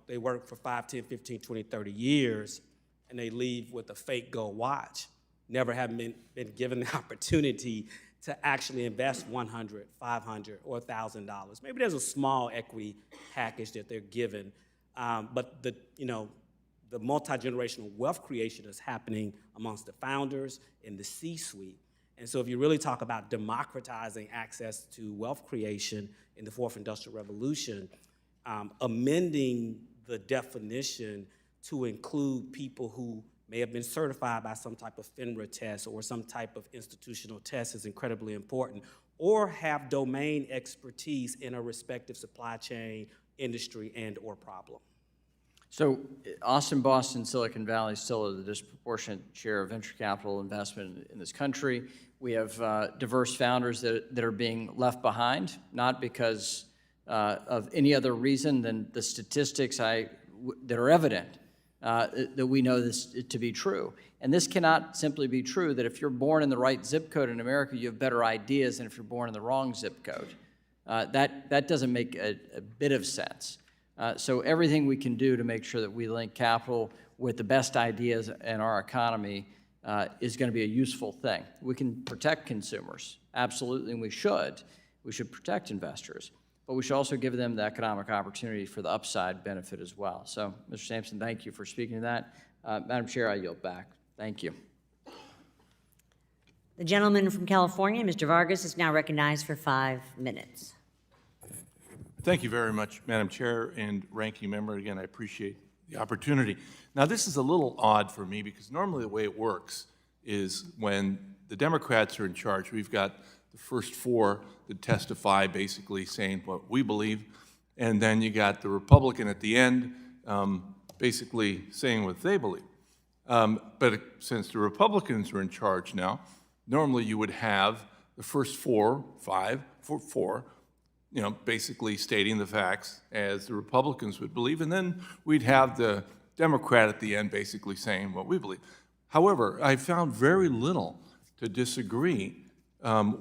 they work for 5, 10, 15, 20, 30 years, and they leave with a fake gold watch, never having been given the opportunity to actually invest $100, $500, or $1,000. Maybe there's a small equity package that they're given, but the multi-generational wealth creation is happening amongst the founders and the C-suite. And so if you really talk about democratizing access to wealth creation in the fourth industrial revolution, amending the definition to include people who may have been certified by some type of FINRA test or some type of institutional test is incredibly important, or have domain expertise in a respective supply chain, industry, and or problem. So Austin, Boston, Silicon Valley still are the disproportionate share of venture capital investment in this country. We have diverse founders that are being left behind, not because of any other reason than the statistics that are evident that we know this to be true. And this cannot simply be true that if you're born in the right zip code in America, you have better ideas than if you're born in the wrong zip code. That doesn't make a bit of sense. So everything we can do to make sure that we link capital with the best ideas in our economy is going to be a useful thing. We can protect consumers, absolutely, and we should. We should protect investors, but we should also give them the economic opportunity for the upside benefit as well. So, Mr. Sampson, thank you for speaking to that. Madam Chair, I yield back. Thank you. The gentleman from California, Mr. Vargas, is now recognized for 5 minutes. Thank you very much, Madam Chair and Ranking Member. Again, I appreciate the opportunity. Now, this is a little odd for me because normally the way it works is when the Democrats are in charge, we've got the first 4 that testify basically saying what we believe, and then you got the Republican at the end basically saying what they believe. But since the Republicans are in charge now, normally you would have the first 4, basically stating the facts as the Republicans would believe, and then we'd have the Democrat at the end basically saying what we believe. However, I found very little to disagree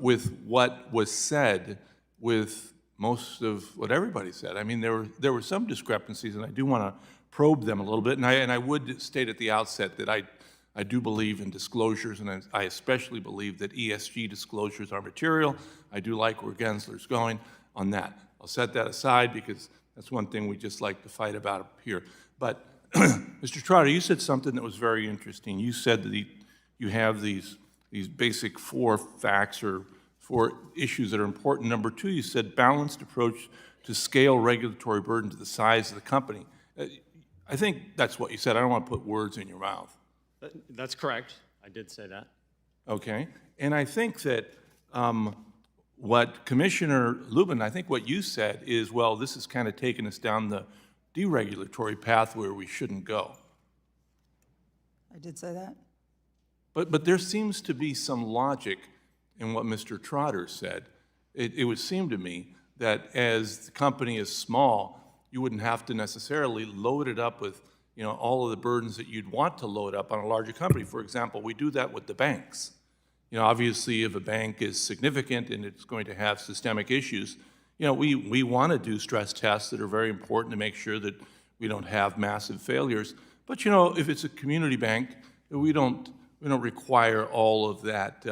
with what was said with most of what everybody said. I mean, there were some discrepancies, and I do want to probe them a little bit, and I would state at the outset that I do believe in disclosures, and I especially believe that ESG disclosures are material. I do like where Gensler's going on that. I'll set that aside because that's one thing we just like to fight about up here. But Mr. Trotter, you said something that was very interesting. You said that you have these basic 4 facts or 4 issues that are important. Number 2, you said balanced approach to scale regulatory burden to the size of the company. I think that's what you said. I don't want to put words in your mouth. That's correct. I did say that. Okay. And I think that what Commissioner Lubin, I think what you said is, well, this is kind of taking us down the deregulatory path where we shouldn't go. I did say that. But there seems to be some logic in what Mr. Trotter said. It would seem to me that as the company is small, you wouldn't have to necessarily load it up with all of the burdens that you'd want to load up on a larger company. For example, we do that with the banks. Obviously, if a bank is significant and it's going to have systemic issues, we want to do stress tests that are very important to make sure that we don't have massive failures. But if it's a community bank, we don't require all of that.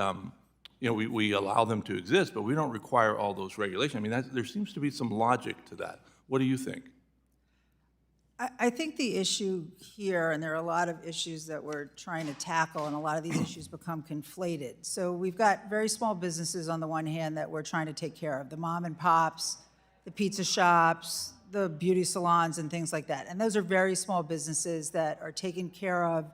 We allow them to exist, but we don't require all those regulations. I mean, there seems to be some logic to that. What do you think? I think the issue here, and there are a lot of issues that we're trying to tackle, and a lot of these issues become conflated. So we've got very small businesses on the one hand that we're trying to take care of, the mom and pops, the pizza shops, the beauty salons, and things like that. And those are very small businesses that are taken care of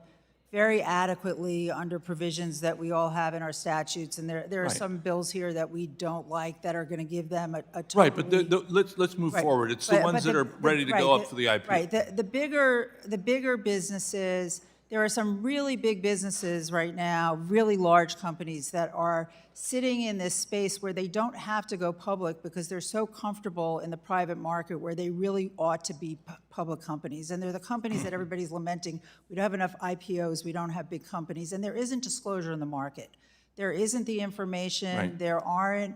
very adequately under provisions that we all have in our statutes, and there are Right. some bills here that we don't like that are going to give them a Right, but totally- let's move Right. forward. It's the But- ones but that are ready to go up for the IPO. Right, the bigger businesses, there are some really big businesses right now, really large companies that are sitting in this space where they don't have to go public because they're so comfortable in the private market where they really ought to be public companies. And they're the companies that everybody's lamenting, we don't have enough IPOs, we don't have big companies, and there isn't disclosure in the market. There isn't the information, Right. there aren't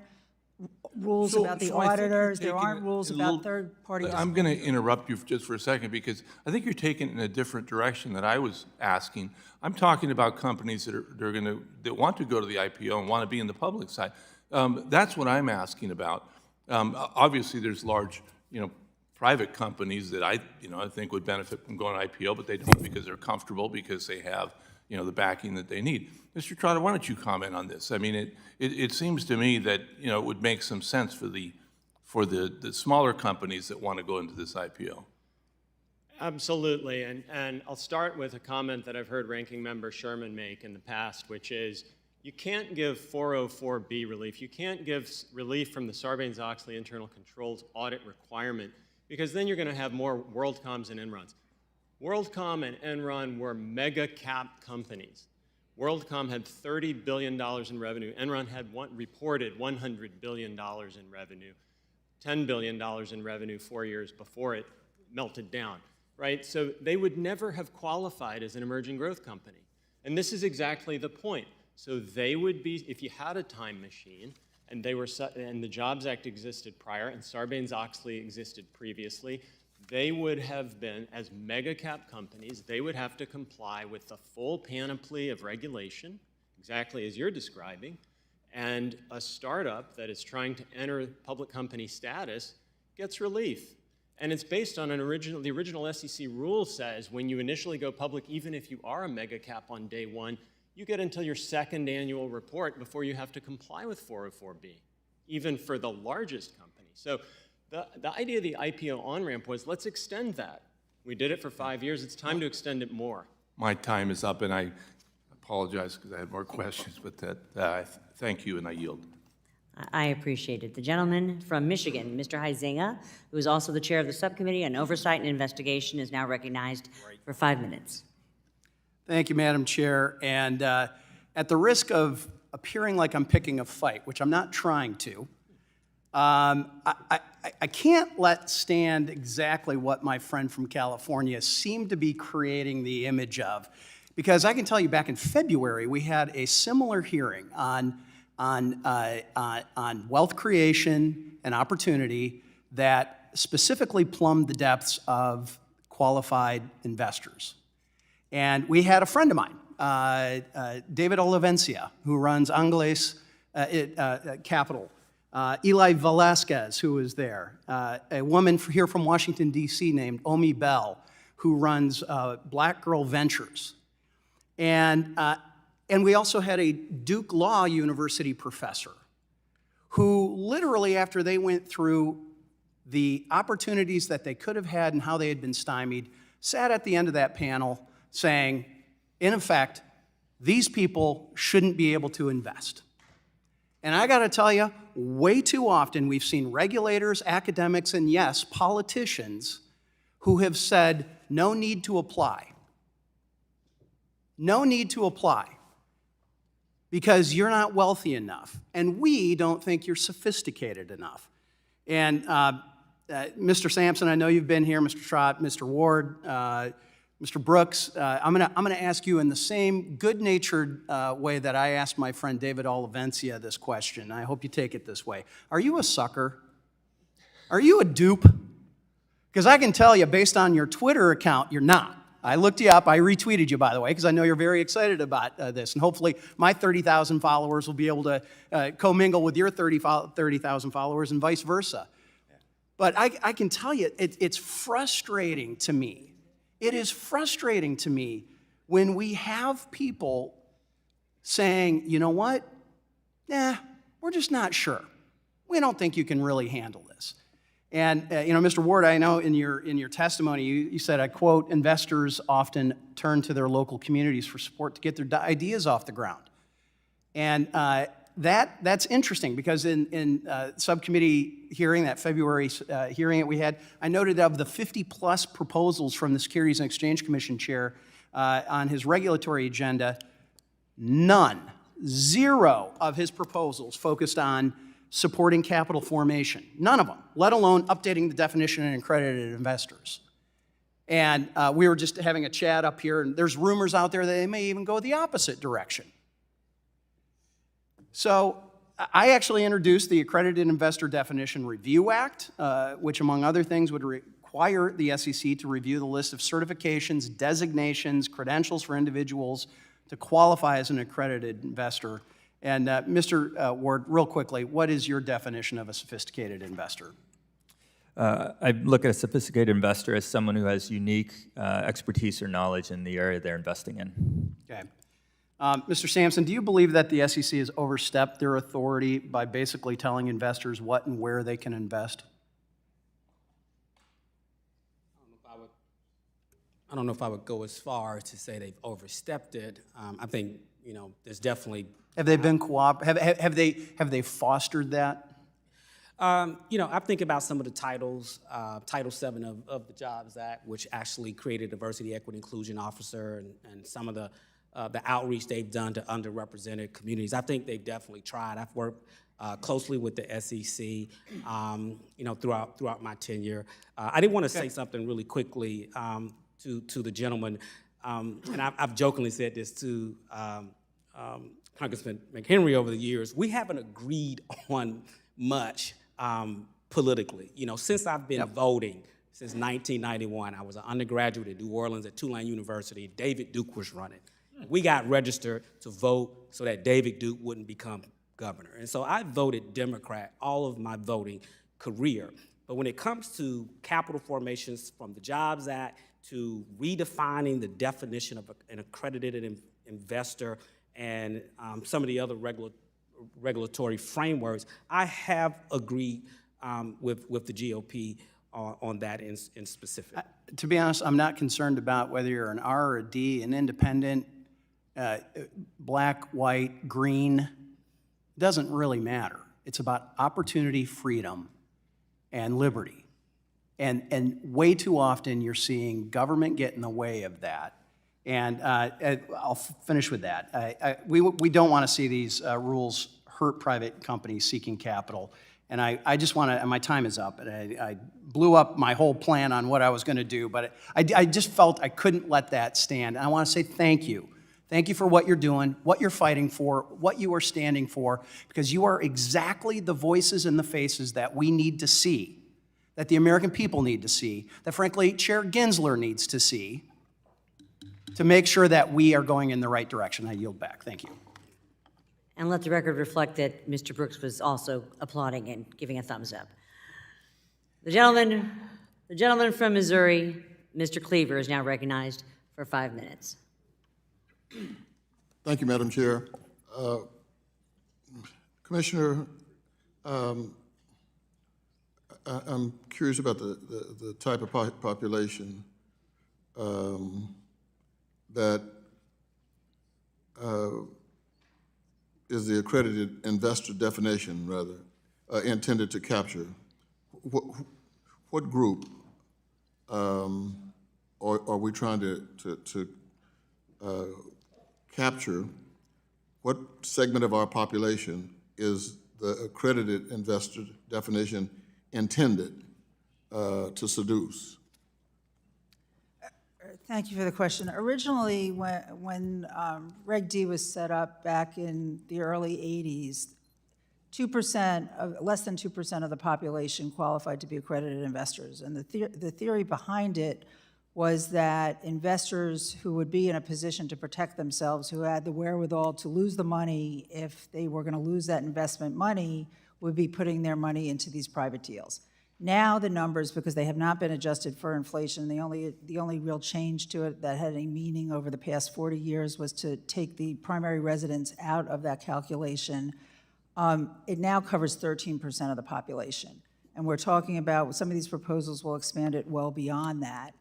rules So- about the so I think you're auditors, there taking aren't rules a about little- third-party I'm going to interrupt you just for a second because I think you're taking it in a different direction that I was asking. I'm talking about companies that want to go to the IPO and want to be in the public side. That's what I'm asking about. Obviously, there's large, private companies that I think would benefit from going to IPO, but they don't because they're comfortable because they have, the backing that they need. Mr. Trotter, why don't you comment on this? I mean, it seems to me that, it would make some sense for the smaller companies that want to go into this IPO. Absolutely, and I'll start with a comment that I've heard Ranking Member Sherman make in the past, which is you can't give 404B relief. You can't give relief from the Sarbanes-Oxley internal controls audit requirement because then you're going to have more WorldComs and Enrons. WorldCom and Enron were mega cap companies. WorldCom had $30 billion in revenue. Enron had reported $100 billion in revenue, $10 billion in revenue 4 years before it melted down, right? So they would never have qualified as an emerging growth company. And this is exactly the point. So they would be, if you had a time machine, and the Jobs Act existed prior, and Sarbanes-Oxley existed previously, they would have been, as mega cap companies, they would have to comply with the full panoply of regulation, exactly as you're describing, and a startup that is trying to enter public company status gets relief. And it's based on the original SEC rule says when you initially go public, even if you are a mega cap on day one, you get until your second annual report before you have to comply with 404B, even for the largest company. So the idea of the IPO on-ramp was let's extend that. We did it for 5 years. It's time to extend it more. My time is up, and I apologize because I had more questions, but thank you, and I yield. I appreciate it. The gentleman from Michigan, Mr. Huizinga, who is also the chair of the Subcommittee on Oversight and Investigation, is now recognized for 5 minutes. Thank you, Madam Chair. And at the risk of appearing like I'm picking a fight, which I'm not trying to, I can't let stand exactly what my friend from California seemed to be creating the image of. Because I can tell you back in February, we had a similar hearing on wealth creation and opportunity that specifically plumbed the depths of qualified investors. And we had a friend of mine, David Olivencia, who runs Angles Capital, Eli Velasquez, who was there, a woman here from Washington, D.C. named Omi Bell, who runs Black Girl Ventures. And we also had a Duke Law University professor who literally, after they went through the opportunities that they could have had and how they had been stymied, sat at the end of that panel saying, in effect, these people shouldn't be able to invest. And I got to tell you, way too often we've seen regulators, academics, and yes, politicians who have said, no need to apply. No need to apply because you're not wealthy enough, and we don't think you're sophisticated enough. And Mr. Sampson, I know you've been here, Mr. Trott, Mr. Ward, Mr. Brooks, I'm gonna ask you in the same good-natured way that I asked my friend David Olivencia this question. I hope you take it this way. Are you a sucker? Are you a dupe? Because I can tell you, based on your Twitter account, you're not. I looked you up. I retweeted you, by the way, because I know you're very excited about this. And hopefully my 30,000 followers will be able to commingle with your 30,000 followers and vice versa. But I can tell you, it's frustrating to me. It is frustrating to me when we have people saying, you know what? Nah, we're just not sure. We don't think you can really handle this. And, Mr. Ward, I know in your testimony, you said, I quote, investors often turn to their local communities for support to get their ideas off the ground. And that's interesting because in subcommittee hearing, that February hearing that we had, I noted of the 50-plus proposals from the Securities and Exchange Commission chair on his regulatory agenda, zero of his proposals focused on supporting capital formation. None of them, let alone updating the definition of accredited investors. And we were just having a chat up here, and there's rumors out there that they may even go the opposite direction. So I actually introduced the Accredited Investor Definition Review Act, which among other things would require the SEC to review the list of certifications, designations, credentials for individuals to qualify as an accredited investor. And Mr. Ward, real quickly, what is your definition of a sophisticated investor? I look at a sophisticated investor as someone who has unique expertise or knowledge in the area they're investing in. Okay. Mr. Sampson, do you believe that the SEC has overstepped their authority by basically telling investors what and where they can invest? I don't know if I would go as far as to say they've overstepped it. I think, there's definitely... Have they been have they fostered that? I think about some of the titles, Title VII of the Jobs Act, which actually created a diversity, equity, inclusion officer, and some of the outreach they've done to underrepresented communities. I think they've definitely tried. I've worked closely with the SEC, throughout my tenure. I did want to say something really quickly to the gentleman, and I've jokingly said this to Congressman McHenry over the years. We haven't agreed on much politically. Since I've been voting since 1991, I was an undergraduate at New Orleans at Tulane University. David Duke was running. We got registered to vote so that David Duke wouldn't become governor. And so I voted Democrat all of my voting career. But when it comes to capital formations from the Jobs Act to redefining the definition of an accredited investor and some of the other regulatory frameworks, I have agreed with the GOP on that in specific. To be honest, I'm not concerned about whether you're an R or a D, an independent, black, white, green. It doesn't really matter. It's about opportunity, freedom, and liberty. And way too often you're seeing government get in the way of that. And I'll finish with that. We don't want to see these rules hurt private companies seeking capital. And I just want to, and my time is up, and I blew up my whole plan on what I was going to do, but I just felt I couldn't let that stand. And I want to say thank you. Thank you for what you're doing, what you're fighting for, what you are standing for, because you are exactly the voices and the faces that we need to see, that the American people need to see, that frankly Chair Gensler needs to see, to make sure that we are going in the right direction. I yield back. Thank you. And let the record reflect that Mr. Brooks was also applauding and giving a thumbs up. The gentleman from Missouri, Mr. Cleaver, is now recognized for 5 minutes. Thank you, Madam Chair. Commissioner, I'm curious about the type of population that is the accredited investor definition, rather, intended to capture. What group are we trying to capture? What segment of our population is the accredited investor definition intended to seduce? Thank you for the question. Originally, when Reg D was set up back in the early 80s, less than 2% of the population qualified to be accredited investors. And the theory behind it was that investors who would be in a position to protect themselves, who had the wherewithal to lose the money if they were going to lose that investment money, would be putting their money into these private deals. Now the numbers, because they have not been adjusted for inflation, the only real change to it that had any meaning over the past 40 years was to take the primary residence out of that calculation. It now covers 13% of the population. And we're talking about, some of these proposals will expand it well beyond that,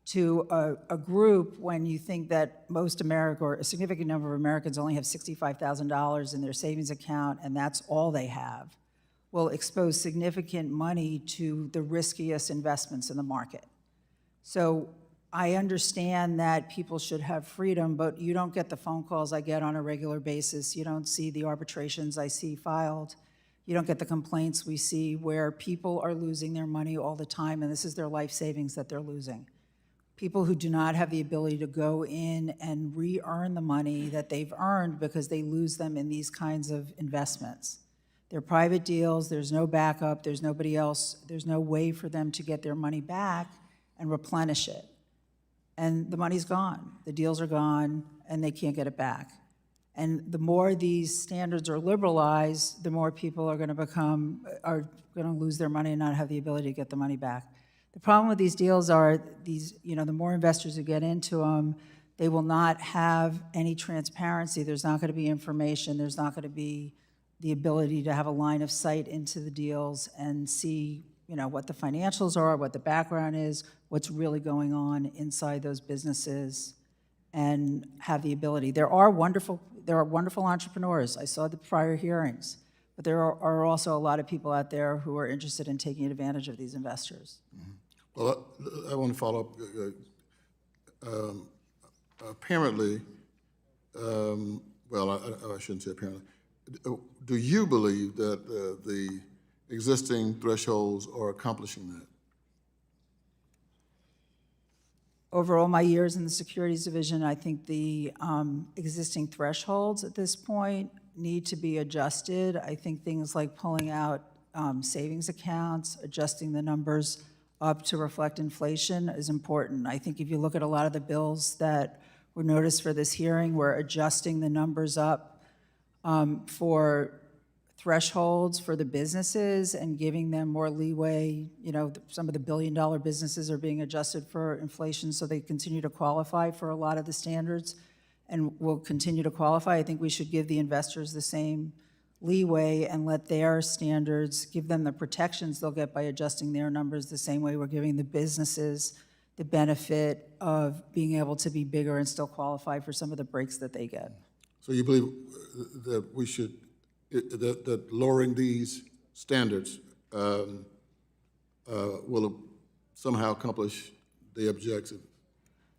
to a group when you think that most America, or a significant number of Americans only have $65,000 in their savings account, and that's all they have, will expose significant money to the riskiest investments in the market. So I understand that people should have freedom, but you don't get the phone calls I get on a regular basis. You don't see the arbitrations I see filed. You don't get the complaints we see where people are losing their money all the time, and this is their life savings that they're losing. People who do not have the ability to go in and re-earn the money that they've earned because they lose them in these kinds of investments. They're private deals, there's no backup, there's nobody else, there's no way for them to get their money back and replenish it. And the money's gone, the deals are gone, and they can't get it back. And the more these standards are liberalized, the more people are going to lose their money and not have the ability to get the money back. The problem with these deals are the more investors who get into them, they will not have any transparency. There's not going to be information. There's not going to be the ability to have a line of sight into the deals and see, what the financials are, what the background is, what's really going on inside those businesses, and have the ability. There are wonderful entrepreneurs. I saw the prior hearings. But there are also a lot of people out there who are interested in taking advantage of these investors. Mm-hmm. Well, I want to follow up. Apparently, I shouldn't say apparently. Do you believe that the existing thresholds are accomplishing that? Over all my years in the Securities Division, I think the existing thresholds at this point need to be adjusted. I think things like pulling out savings accounts, adjusting the numbers up to reflect inflation is important. I think if you look at a lot of the bills that were noticed for this hearing, we're adjusting the numbers up for thresholds for the businesses and giving them more leeway. Some of the billion-dollar businesses are being adjusted for inflation so they continue to qualify for a lot of the standards and will continue to qualify. I think we should give the investors the same leeway and let their standards, give them the protections they'll get by adjusting their numbers the same way we're giving the businesses the benefit of being able to be bigger and still qualify for some of the breaks that they get. So you believe that we should, that lowering these standards will somehow accomplish the objective?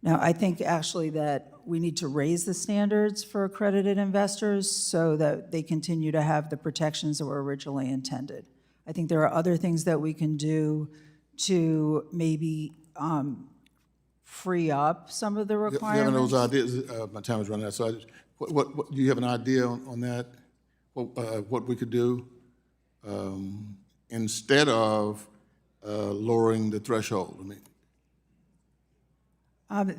Now, I think actually that we need to raise the standards for accredited investors so that they continue to have the protections that were originally intended. I think there are other things that we can do to maybe free up some of the requirements. Given those ideas, my time is running out. So, what do you have an idea on that? What we could do instead of lowering the threshold? I mean.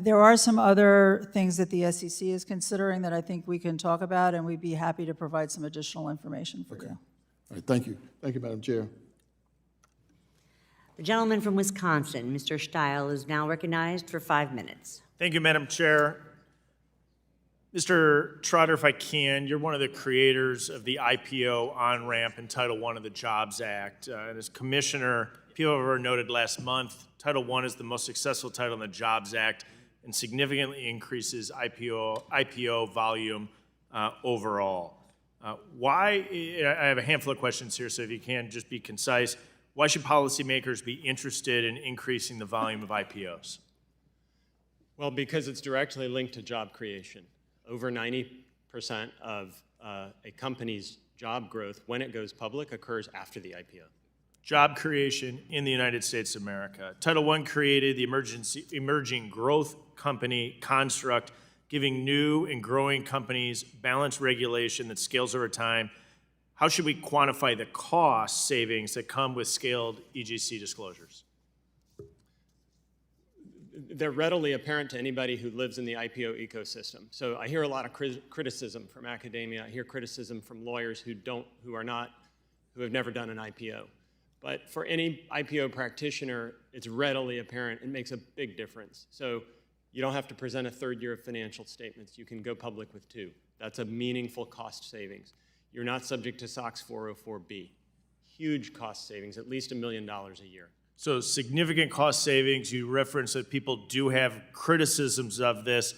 There are some other things that the SEC is considering that I think we can talk about, and we'd be happy to provide some additional information for you. All right, thank you. Thank you, Madam Chair. The gentleman from Wisconsin, Mr. Steil, is now recognized for 5 minutes. Thank you, Madam Chair. Mr. Trotter, if I can, you're one of the creators of the IPO on-ramp in Title I of the Jobs Act. And as Commissioner Peover noted last month, Title I is the most successful title in the Jobs Act and significantly increases IPO volume overall. Why, I have a handful of questions here, so if you can just be concise. Why should policymakers be interested in increasing the volume of IPOs? Well, because it's directly linked to job creation. Over 90% of a company's job growth when it goes public occurs after the IPO. Job creation in the United States of America. Title I created the emerging growth company construct, giving new and growing companies balanced regulation that scales over time. How should we quantify the cost savings that come with scaled EGC disclosures? They're readily apparent to anybody who lives in the IPO ecosystem. So I hear a lot of criticism from academia. I hear criticism from lawyers who have never done an IPO. But for any IPO practitioner, it's readily apparent. It makes a big difference. So you don't have to present a third year of financial statements. You can go public with 2. That's a meaningful cost savings. You're not subject to SOX 404B. huge cost savings, at least $1 million a year. So significant cost savings. You reference that people do have criticisms of this,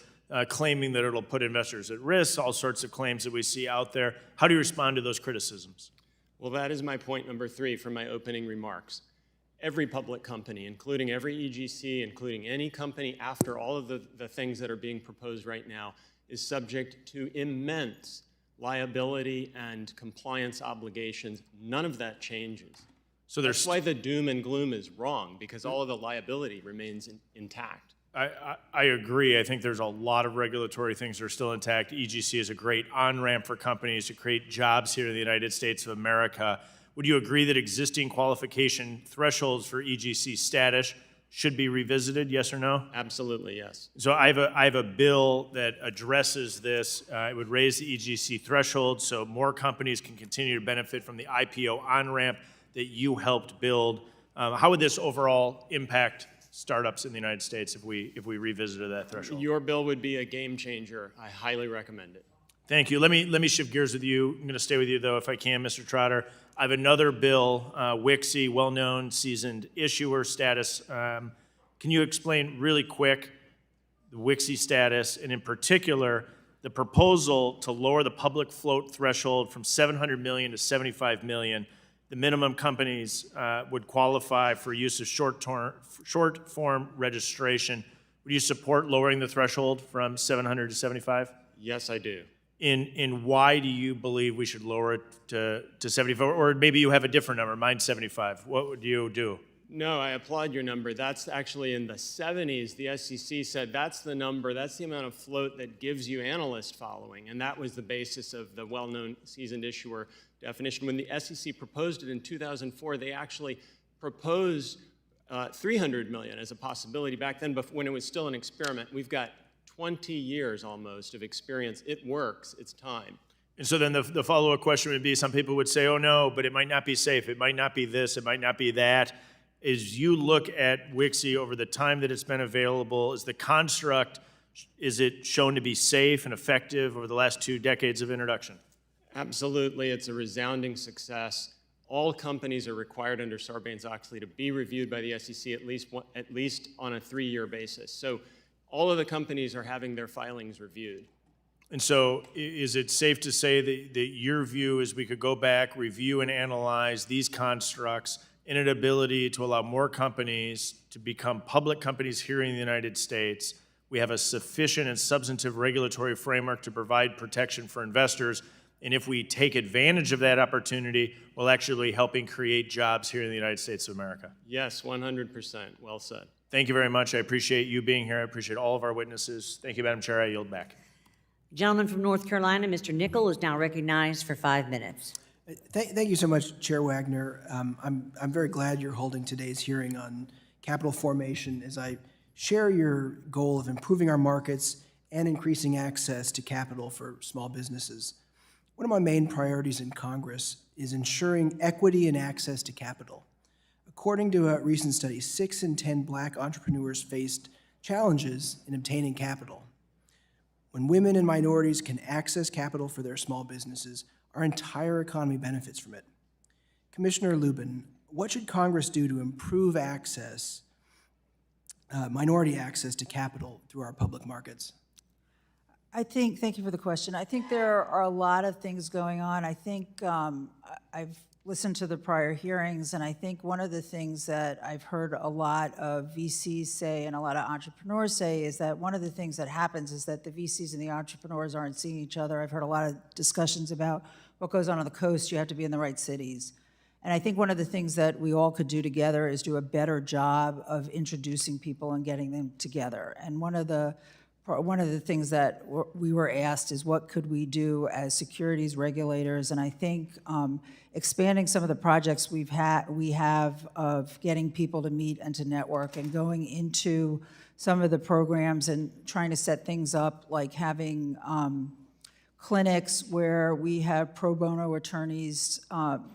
claiming that it'll put investors at risk, all sorts of claims that we see out there. How do you respond to those criticisms? Well, that is my point number 3 from my opening remarks. Every public company, including every EGC, including any company after all of the things that are being proposed right now, is subject to immense liability and compliance obligations. None of that changes. So that's why the doom and gloom is wrong, because all of the liability remains intact. I agree. I think there's a lot of regulatory things that are still intact. EGC is a great on-ramp for companies to create jobs here in the United States of America. Would you agree that existing qualification thresholds for EGC status should be revisited, yes or no? Absolutely, yes. So I have a bill that addresses this. It would raise the EGC threshold so more companies can continue to benefit from the IPO on-ramp that you helped build. How would this overall impact startups in the United States if we revisited that threshold? Your bill would be a game changer. I highly recommend it. Thank you. Let me shift gears with you. I'm going to stay with you, though, if I can, Mr. Trotter. I have another bill, WIXI, well-known seasoned issuer status. Can you explain really quick the WIXI status, and in particular, the proposal to lower the public float threshold from $700 million to $75 million? The minimum companies would qualify for use of short-form registration. Would you support lowering the threshold from 700 to 75? Yes, I do. And why do you believe we should lower it to 75? Or maybe you have a different number, mine's 75. What would you do? No, I applaud your number. That's actually in the 70s. The SEC said that's the number, that's the amount of float that gives you analyst following. And that was the basis of the well-known seasoned issuer definition. When the SEC proposed it in 2004, they actually proposed $300 million as a possibility back then, but when it was still an experiment. We've got 20 years almost of experience. It works. It's time. And so then the follow-up question would be, some people would say, oh no, but it might not be safe. It might not be this. It might not be that. As you look at WIXI over the time that it's been available, is the construct, is it shown to be safe and effective over the last 2 decades of introduction? Absolutely. It's a resounding success. All companies are required under Sarbanes-Oxley to be reviewed by the SEC at least on a 3-year basis. So all of the companies are having their filings reviewed. And so is it safe to say that your view is we could go back, review and analyze these constructs in an ability to allow more companies to become public companies here in the United States? We have a sufficient and substantive regulatory framework to provide protection for investors. And if we take advantage of that opportunity, we're actually helping create jobs here in the United States of America. Yes, 100%. Well said. Thank you very much. I appreciate you being here. I appreciate all of our witnesses. Thank you, Madam Chair. I yield back. Gentleman from North Carolina, Mr. Nickel, is now recognized for 5 minutes. Thank you so much, Chair Wagner. I'm very glad you're holding today's hearing on capital formation, as I share your goal of improving our markets and increasing access to capital for small businesses. One of my main priorities in Congress is ensuring equity and access to capital. According to a recent study, 6 in 10 Black entrepreneurs faced challenges in obtaining capital. When women and minorities can access capital for their small businesses, our entire economy benefits from it. Commissioner Lubin, what should Congress do to improve access, minority access to capital through our public markets? Thank you for the question. I think there are a lot of things going on. I think I've listened to the prior hearings, and I think one of the things that I've heard a lot of VCs say and a lot of entrepreneurs say is that one of the things that happens is that the VCs and the entrepreneurs aren't seeing each other. I've heard a lot of discussions about what goes on the coast. You have to be in the right cities. And I think one of the things that we all could do together is do a better job of introducing people and getting them together. And one of the things that we were asked is what could we do as securities regulators, and I think expanding some of the projects we have of getting people to meet and to network and going into some of the programs and trying to set things up like having clinics where we have pro bono attorneys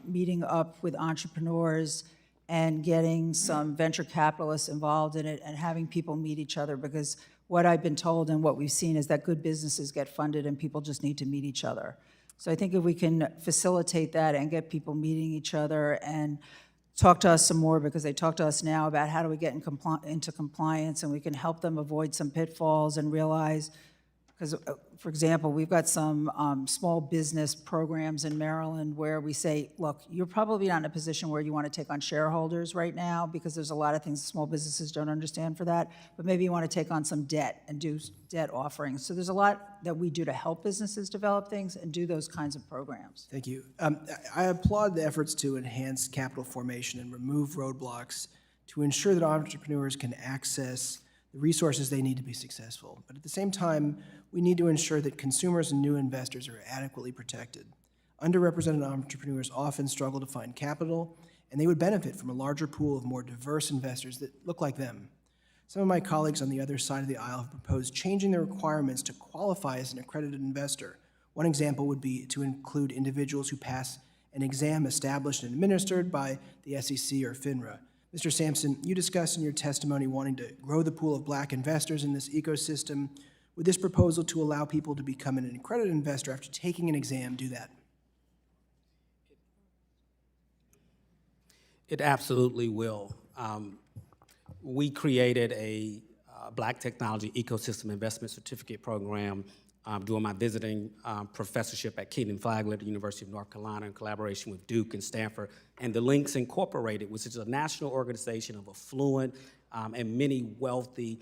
meeting up with entrepreneurs and getting some venture capitalists involved in it and having people meet each other, because what I've been told and what we've seen is that good businesses get funded and people just need to meet each other. So I think if we can facilitate that and get people meeting each other and talk to us some more, because they talk to us now about how do we get into compliance, and we can help them avoid some pitfalls and realize, because, for example, we've got some small business programs in Maryland where we say, look, you're probably not in a position where you want to take on shareholders right now, because there's a lot of things small businesses don't understand for that, but maybe you want to take on some debt and do debt offerings. So there's a lot that we do to help businesses develop things and do those kinds of programs. Thank you. I applaud the efforts to enhance capital formation and remove roadblocks to ensure that entrepreneurs can access the resources they need to be successful. But at the same time, we need to ensure that consumers and new investors are adequately protected. Underrepresented entrepreneurs often struggle to find capital, and they would benefit from a larger pool of more diverse investors that look like them. Some of my colleagues on the other side of the aisle have proposed changing the requirements to qualify as an accredited investor. One example would be to include individuals who pass an exam established and administered by the SEC or FINRA. Mr. Sampson, you discussed in your testimony wanting to grow the pool of Black investors in this ecosystem. Would this proposal to allow people to become an accredited investor after taking an exam do that? It absolutely will. We created a Black Technology Ecosystem Investment Certificate Program during my visiting professorship at Keaton-Flagler at the University of North Carolina in collaboration with Duke and Stanford, and the Links Incorporated, which is a national organization of affluent and many wealthy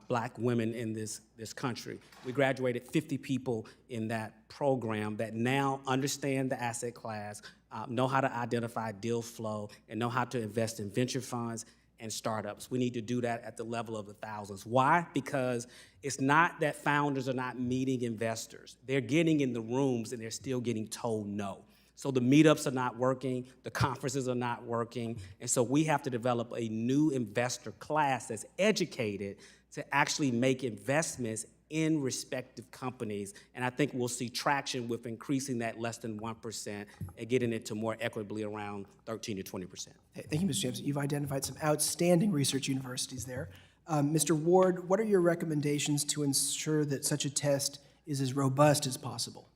Black women in this country. We graduated 50 people in that program that now understand the asset class, know how to identify deal flow, and know how to invest in venture funds and startups. We need to do that at the level of the thousands. Why? Because it's not that founders are not meeting investors. They're getting in the rooms and they're still getting told no. So the meetups are not working, the conferences are not working, and so we have to develop a new investor class that's educated to actually make investments in respective companies, and I think we'll see traction with increasing that less than 1% and getting it to more equitably around 13 to 20%. Thank you, Mr. James. You've identified some outstanding research universities there. Mr. Ward, what are your recommendations to ensure that such a test is as robust as possible?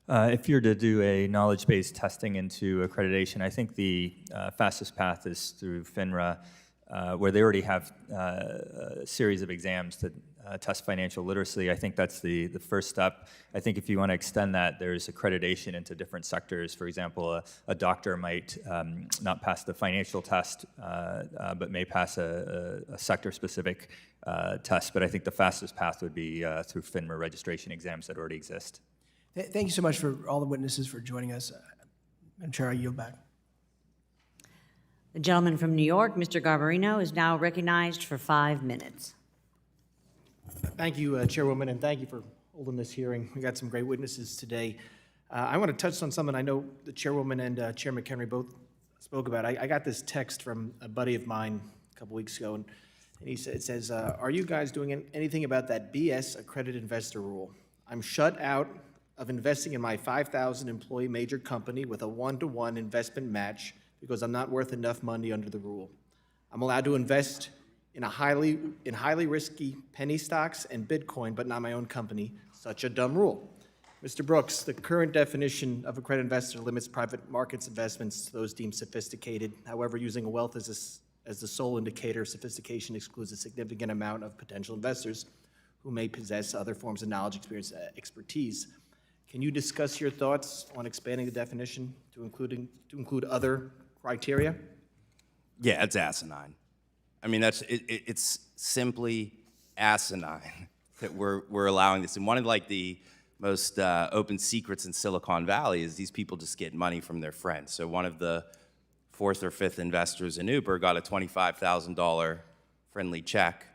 If you're to do a knowledge-based testing into accreditation, I think the fastest path is through FINRA, where they already have a series of exams to test financial literacy. I think that's the first step. I think if you want to extend that, there's accreditation into different sectors. For example, a doctor might not pass the financial test, but may pass a sector-specific test. But I think the fastest path would be through FINRA registration exams that already exist. Thank you so much for all the witnesses for joining us. Madam Chair, I yield back. The gentleman from New York, Mr. Garbarino, is now recognized for 5 minutes. Thank you, Chairwoman, and thank you for holding this hearing. We got some great witnesses today. I want to touch on something I know the Chairwoman and Chair McHenry both spoke about. I got this text from a buddy of mine a couple weeks ago, and it says, are you guys doing anything about that BS accredited investor rule? I'm shut out of investing in my 5,000 employee major company with a 1-to-1 investment match because I'm not worth enough money under the rule. I'm allowed to invest in highly risky penny stocks and Bitcoin, but not my own company. Such a dumb rule. Mr. Brooks, the current definition of accredited investor limits private markets investments to those deemed sophisticated. However, using a wealth as the sole indicator of sophistication excludes a significant amount of potential investors who may possess other forms of knowledge, experience, expertise. Can you discuss your thoughts on expanding the definition to include other criteria? Yeah, it's asinine. I mean, it's simply asinine that we're allowing this. And one of the most open secrets in Silicon Valley is these people just get money from their friends. So one of the 4th or 5th investors in Uber got a $25,000 friendly check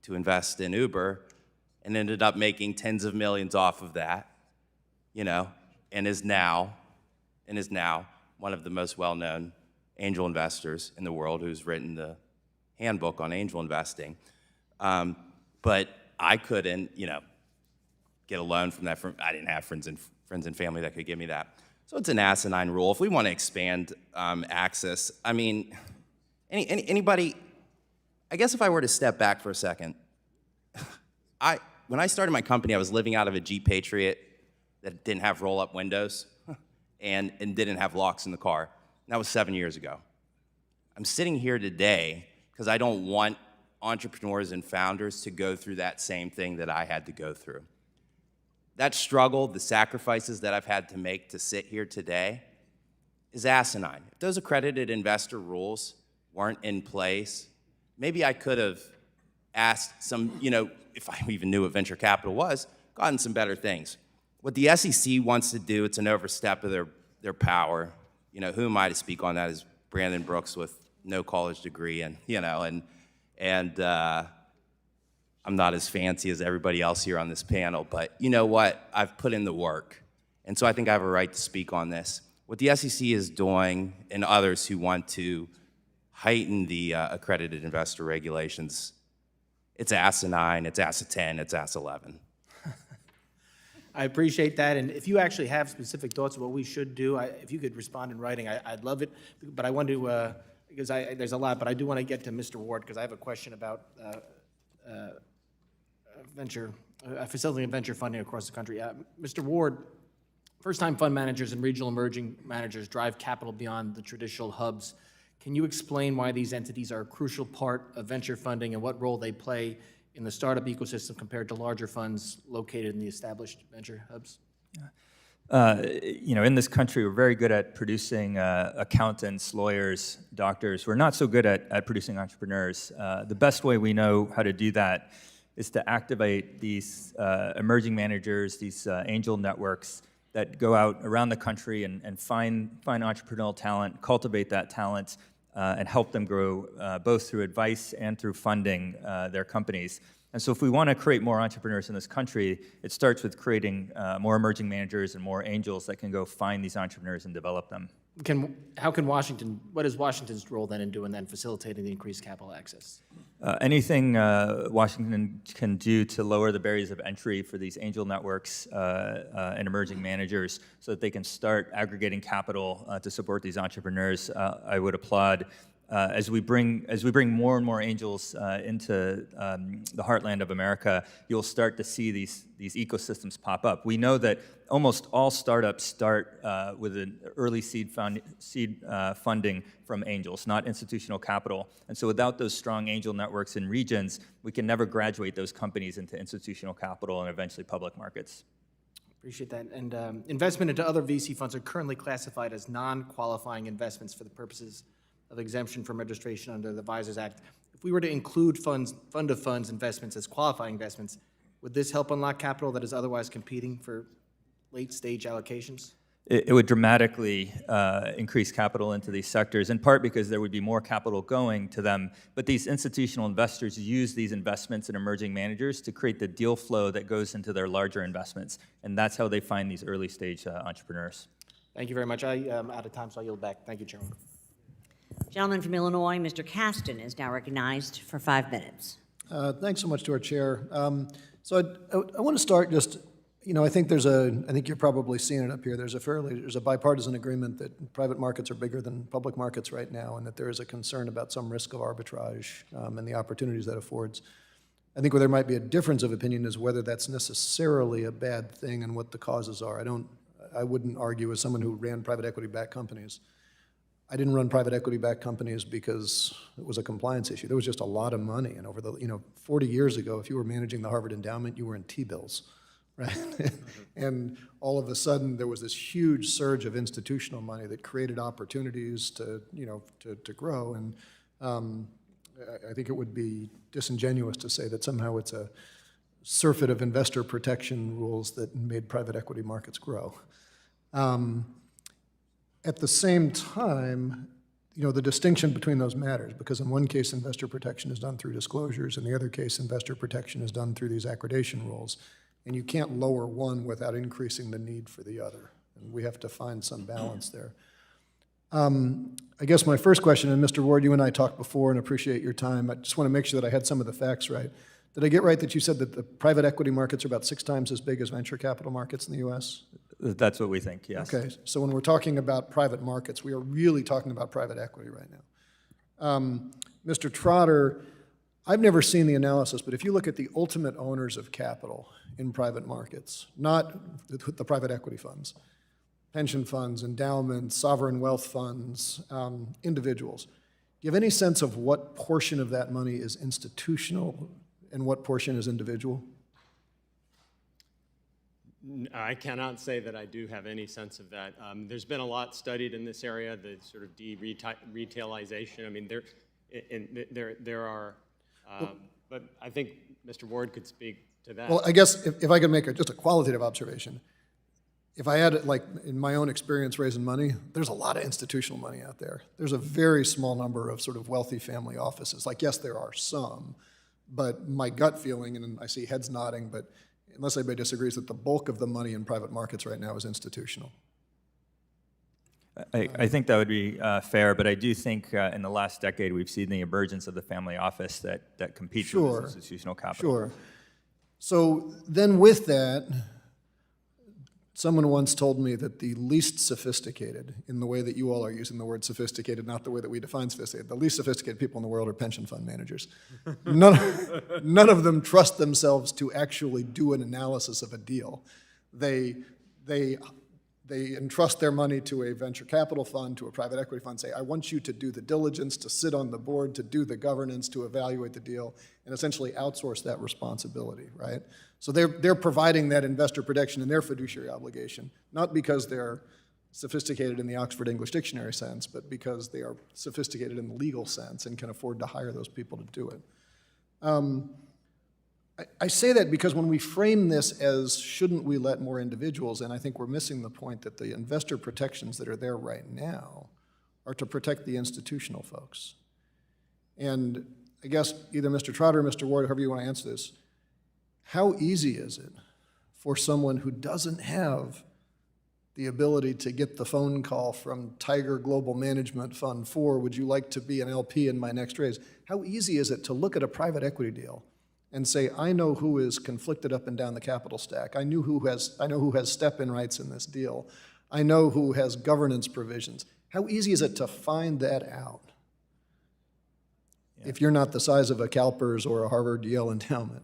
to invest in Uber and ended up making tens of millions off of that, and is now one of the most well-known angel investors in the world, who's written the handbook on angel investing. But I couldn't, get a loan from that. I didn't have friends and family that could give me that. So it's an asinine rule. If we want to expand access, I mean, anybody, I guess if I were to step back for a second, when I started my company, I was living out of a Jeep Patriot that didn't have roll-up windows and didn't have locks in the car. And that was 7 years ago. I'm sitting here today because I don't want entrepreneurs and founders to go through that same thing that I had to go through. That struggle, the sacrifices that I've had to make to sit here today is asinine. If those accredited investor rules weren't in place, maybe I could have asked some, if I even knew what venture capital was, gotten some better things. What the SEC wants to do, it's an overstep of their power. Who am I to speak on that as Brandon Brooks with no college degree and I'm not as fancy as everybody else here on this panel, but you know what? I've put in the work. And so I think I have a right to speak on this. What the SEC is doing, and others who want to heighten the accredited investor regulations, it's asinine, it's ASA 10, it's ASA 11. I appreciate that, and if you actually have specific thoughts of what we should do, if you could respond in writing, I'd love it. But I want to, because there's a lot, but I do want to get to Mr. Ward, because I have a question about facilitating venture funding across the country. Mr. Ward, first-time fund managers and regional emerging managers drive capital beyond the traditional hubs. Can you explain why these entities are a crucial part of venture funding and what role they play in the startup ecosystem compared to larger funds located in the established venture hubs? In this country, we're very good at producing accountants, lawyers, doctors. We're not so good at producing entrepreneurs. The best way we know how to do that is to activate these emerging managers, these angel networks that go out around the country and find entrepreneurial talent, cultivate that talent, and help them grow both through advice and through funding their companies. And so if we want to create more entrepreneurs in this country, it starts with creating more emerging managers and more angels that can go find these entrepreneurs and develop them. What is Washington's role then in doing that, facilitating the increased capital access? Anything Washington can do to lower the barriers of entry for these angel networks and emerging managers so that they can start aggregating capital to support these entrepreneurs, I would applaud. As we bring more and more angels into the heartland of America, you'll start to see these ecosystems pop up. We know that almost all startups start with an early seed funding from angels, not institutional capital. And so without those strong angel networks in regions, we can never graduate those companies into institutional capital and eventually public markets. Appreciate that. And investment into other VC funds are currently classified as non-qualifying investments for the purposes of exemption from registration under the Advisors Act. If we were to include fund of funds investments as qualifying investments, would this help unlock capital that is otherwise competing for late-stage allocations? It would dramatically increase capital into these sectors, in part because there would be more capital going to them. But these institutional investors use these investments in emerging managers to create the deal flow that goes into their larger investments. And that's how they find these early-stage entrepreneurs. Thank you very much. I am out of time, so I'll yield back. Thank you, Chairman. Gentleman from Illinois, Mr. Caston, is now recognized for 5 minutes. Thanks so much to our chair. So I want to start just, I think I think you're probably seeing it up here. There's a bipartisan agreement that private markets are bigger than public markets right now, and that there is a concern about some risk of arbitrage and the opportunities that affords. I think where there might be a difference of opinion is whether that's necessarily a bad thing and what the causes are. I wouldn't argue as someone who ran private equity-backed companies. I didn't run private equity-backed companies because it was a compliance issue. There was just a lot of money, and over the 40 years ago, if you were managing the Harvard Endowment, you were in T-bills, right? And all of a sudden, there was this huge surge of institutional money that created opportunities to grow. And I think it would be disingenuous to say that somehow it's a surfeit of investor protection rules that made private equity markets grow. At the same time, the distinction between those matters, because in one case, investor protection is done through disclosures, in the other case, investor protection is done through these accreditation rules, and you can't lower one without increasing the need for the other, and we have to find some balance there. I guess my first question, and Mr. Ward, you and I talked before and appreciate your time. I just want to make sure that I had some of the facts right. Did I get right that you said that the private equity markets are about 6 times as big as venture capital markets in the U.S.? That's what we think, yes. Okay, so when we're talking about private markets, we are really talking about private equity right now. Mr. Trotter, I've never seen the analysis, but if you look at the ultimate owners of capital in private markets, not the private equity funds, pension funds, endowments, sovereign wealth funds, individuals, do you have any sense of what portion of that money is institutional and what portion is individual? I cannot say that I do have any sense of that. There's been a lot studied in this area, the sort of de-retailization. I mean, there are, but I think Mr. Ward could speak to that. Well, I guess if I could make just a qualitative observation, if I had it like in my own experience raising money, there's a lot of institutional money out there. There's a very small number of sort of wealthy family offices. Like, yes, there are some, but my gut feeling, and I see heads nodding, but unless anybody disagrees, that the bulk of the money in private markets right now is institutional. I think that would be fair, but I do think in the last decade we've seen the emergence of the family office that competes with this institutional capital. Sure. So then with that, someone once told me that the least sophisticated, in the way that you all are using the word sophisticated, not the way that we define sophisticated, the least sophisticated people in the world are pension fund managers. None of them trust themselves to actually do an analysis of a deal. They entrust their money to a venture capital fund, to a private equity fund, say, I want you to do the diligence, to sit on the board, to do the governance, to evaluate the deal, and essentially outsource that responsibility, right? So they're providing that investor protection in their fiduciary obligation, not because they're sophisticated in the Oxford English Dictionary sense, but because they are sophisticated in the legal sense and can afford to hire those people to do it. I say that because when we frame this as shouldn't we let more individuals in, I think we're missing the point that the investor protections that are there right now are to protect the institutional folks. And I guess either Mr. Trotter or Mr. Ward, however you want to answer this, how easy is it for someone who doesn't have the ability to get the phone call from Tiger Global Management Fund 4, would you like to be an LP in my next raise? How easy is it to look at a private equity deal and say, I know who is conflicted up and down the capital stack. I know who has step-in rights in this deal. I know who has governance provisions. How easy is it to find that out if you're not the size of a CalPERS or a Harvard Yale endowment?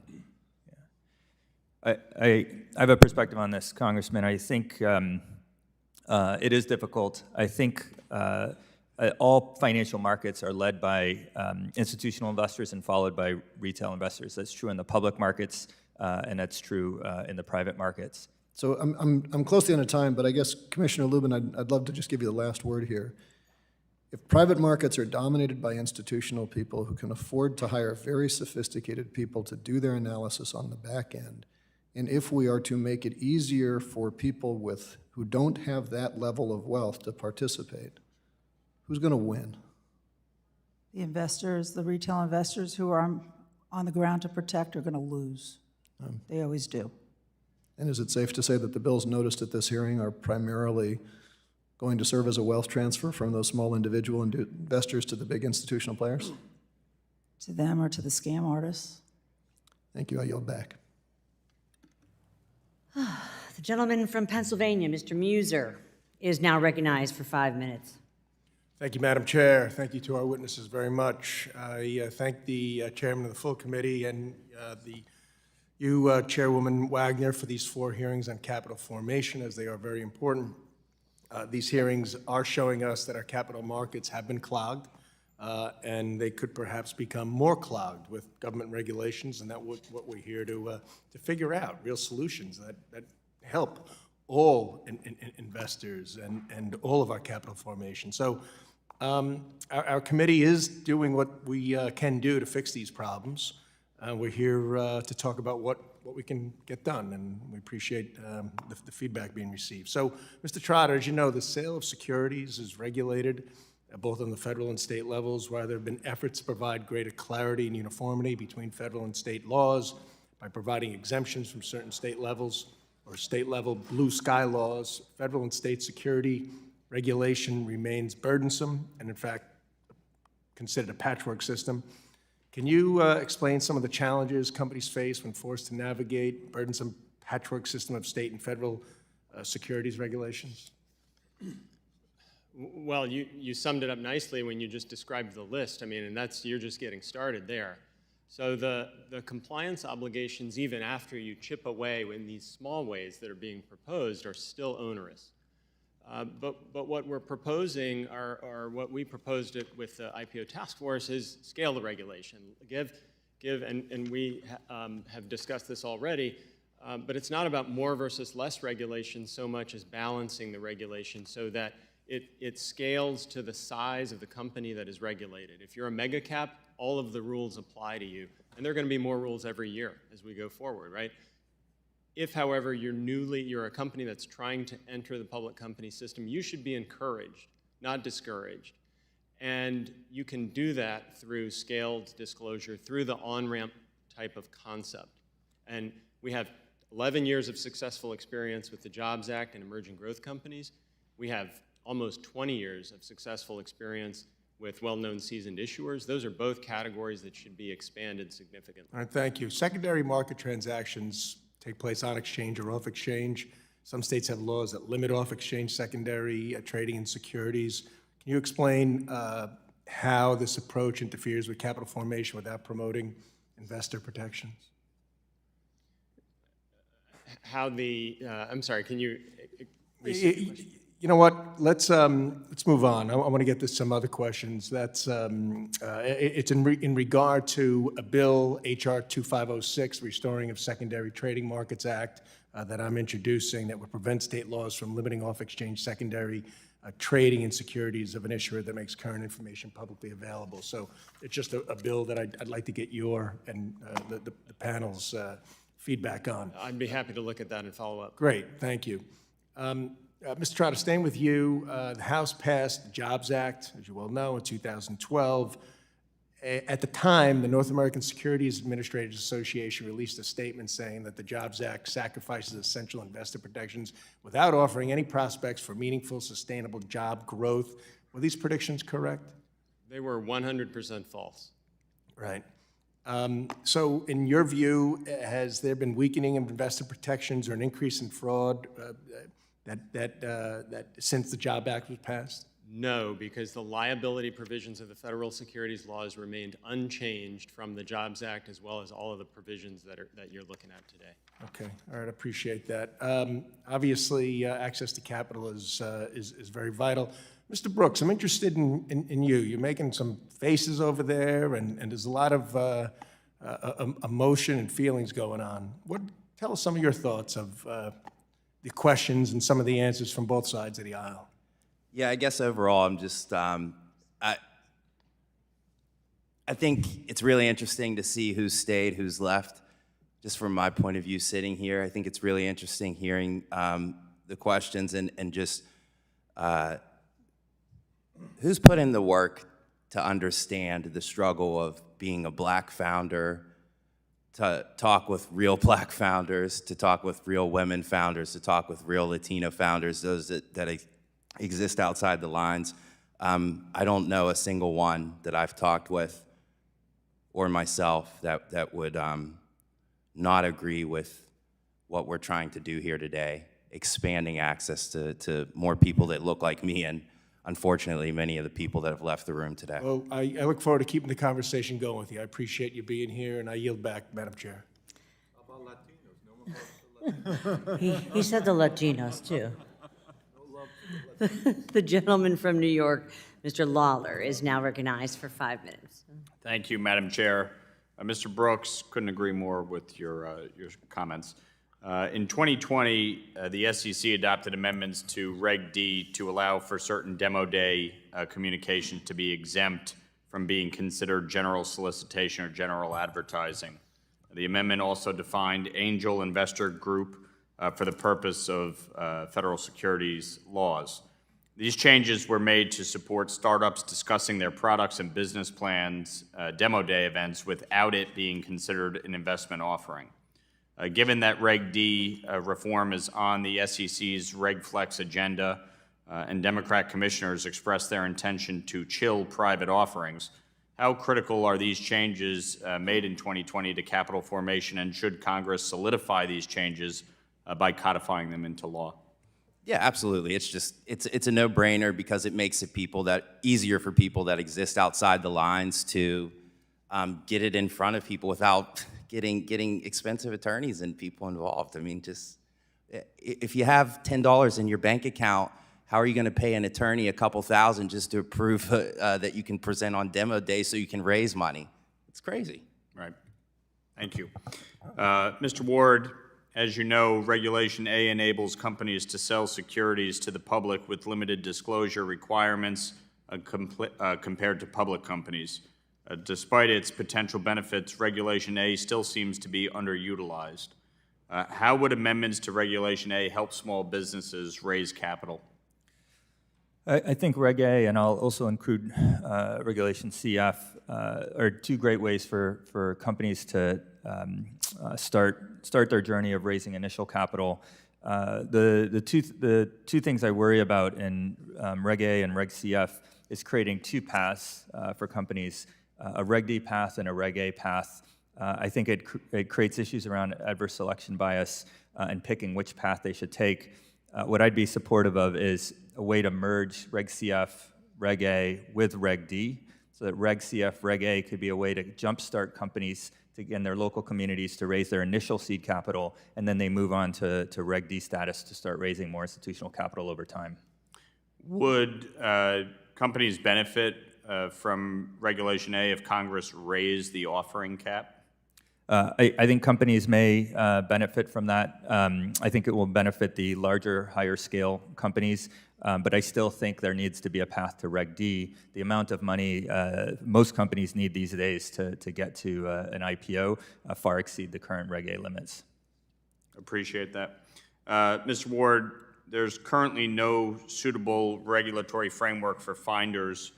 I have a perspective on this, Congressman. I think it is difficult. I think all financial markets are led by institutional investors and followed by retail investors. That's true in the public markets, and that's true in the private markets. So I'm close to the end of time, but I guess, Commissioner Lubin, I'd love to just give you the last word here. If private markets are dominated by institutional people who can afford to hire very sophisticated people to do their analysis on the back end, and if we are to make it easier for people who don't have that level of wealth to participate, who's going to win? The investors, the retail investors who are on the ground to protect are going to lose. They always do. And is it safe to say that the bills noticed at this hearing are primarily going to serve as a wealth transfer from those small individual investors to the big institutional players? To them or to the scam artists. Thank you. I yield back. The gentleman from Pennsylvania, Mr. Muser, is now recognized for 5 minutes. Thank you, Madam Chair. Thank you to our witnesses very much. I thank the chairman of the full committee and you, Chairwoman Wagner, for these 4 hearings on capital formation, as they are very important. These hearings are showing us that our capital markets have been clogged, and they could perhaps become more clogged with government regulations, and that's what we're here to figure out, real solutions that help all investors and all of our capital formation. So our committee is doing what we can do to fix these problems. We're here to talk about what we can get done, and we appreciate the feedback being received. So, Mr. Trotter, as you know, the sale of securities is regulated both on the federal and state levels, where there have been efforts to provide greater clarity and uniformity between federal and state laws by providing exemptions from certain state levels or state-level blue sky laws. Federal and state security regulation remains burdensome and, in fact, considered a patchwork system. Can you explain some of the challenges companies face when forced to navigate burdensome patchwork system of state and federal securities regulations? Well, you summed it up nicely when you just described the list. I mean, and you're just getting started there. So the compliance obligations, even after you chip away in these small ways that are being proposed, are still onerous. But what we're proposing, or what we proposed it with the IPO task force, is scale the regulation. And we have discussed this already, but it's not about more versus less regulation so much as balancing the regulation so that it scales to the size of the company that is regulated. If you're a mega cap, all of the rules apply to you, and there are going to be more rules every year as we go forward, right? If, however, you're a company that's trying to enter the public company system, you should be encouraged, not discouraged. And you can do that through scaled disclosure, through the on-ramp type of concept. And we have 11 years of successful experience with the Jobs Act and emerging growth companies. We have almost 20 years of successful experience with well-known seasoned issuers. Those are both categories that should be expanded significantly. All right, thank you. Secondary market transactions take place on exchange or off exchange. Some states have laws that limit off exchange secondary trading in securities. Can you explain how this approach interferes with capital formation without promoting investor protections? I'm sorry, can you restate the question? You know what? Let's move on. I want to get to some other questions. It's in regard to a bill, HR 2506, Restoring of Secondary Trading Markets Act, that I'm introducing that would prevent state laws from limiting off-exchange secondary trading in securities of an issuer that makes current information publicly available. So it's just a bill that I'd like to get your and the panel's feedback on. I'd be happy to look at that and follow up. Great, thank you. Mr. Trotter, staying with you, the House passed the Jobs Act, as you well know, in 2012. At the time, the North American Securities Administrators Association released a statement saying that the Jobs Act sacrifices essential investor protections without offering any prospects for meaningful, sustainable job growth. Were these predictions correct? They were 100% false. Right. So in your view, has there been weakening of investor protections or an increase in fraud that since the Jobs Act was passed? No, because the liability provisions of the federal securities laws remained unchanged from the Jobs Act, as well as all of the provisions that you're looking at today. Okay, all right, I appreciate that. Obviously, access to capital is very vital. Mr. Brooks, I'm interested in you. You're making some faces over there, and there's a lot of emotion and feelings going on. Tell us some of your thoughts of the questions and some of the answers from both sides of the aisle. Yeah, I guess overall, I'm just, I think it's really interesting to see who's stayed, who's left. Just from my point of view sitting here, I think it's really interesting hearing the questions and just who's put in the work to understand the struggle of being a black founder, to talk with real black founders, to talk with real women founders, to talk with real Latino founders, those that exist outside the lines. I don't know a single one that I've talked with or myself that would not agree with what we're trying to do here today, expanding access to more people that look like me and unfortunately many of the people that have left the room today. Well, I look forward to keeping the conversation going with you. I appreciate you being here, and I yield back, Madam Chair. How about Latinos? No more He said the Latinos, too. The gentleman from New York, Mr. Lawler, is now recognized for 5 minutes. Thank you, Madam Chair. Mr. Brooks, couldn't agree more with your comments. In 2020, the SEC adopted amendments to Reg D to allow for certain demo day communication to be exempt from being considered general solicitation or general advertising. The amendment also defined angel investor group for the purpose of federal securities laws. These changes were made to support startups discussing their products and business plans, demo day events, without it being considered an investment offering. Given that Reg D reform is on the SEC's Reg Flex agenda and Democrat commissioners expressed their intention to chill private offerings, how critical are these changes made in 2020 to capital formation, and should Congress solidify these changes by codifying them into law? Yeah, absolutely. It's a no-brainer because it makes it easier for people that exist outside the lines to get it in front of people without getting expensive attorneys and people involved. I mean, just if you have $10 in your bank account, how are you going to pay an attorney a couple thousand just to prove that you can present on demo day so you can raise money? It's crazy. Right. Thank you. Mr. Ward, as you know, Regulation A enables companies to sell securities to the public with limited disclosure requirements compared to public companies. Despite its potential benefits, Regulation A still seems to be underutilized. How would amendments to Regulation A help small businesses raise capital? I think Reg A, and I'll also include Regulation CF, are two great ways for companies to start their journey of raising initial capital. The two things I worry about in Reg A and Reg CF is creating two paths for companies, a Reg D path and a Reg A path. I think it creates issues around adverse selection bias and picking which path they should take. What I'd be supportive of is a way to merge Reg CF, Reg A with Reg D, so that Reg CF, Reg A could be a way to jumpstart companies in their local communities to raise their initial seed capital, and then they move on to Reg D status to start raising more institutional capital over time. Would companies benefit from Regulation A if Congress raised the offering cap? I think companies may benefit from that. I think it will benefit the larger, higher scale companies, but I still think there needs to be a path to Reg D. The amount of money most companies need these days to get to an IPO far exceed the current Reg A limits. Appreciate that. Mr. Ward, there's currently no suitable regulatory framework for finders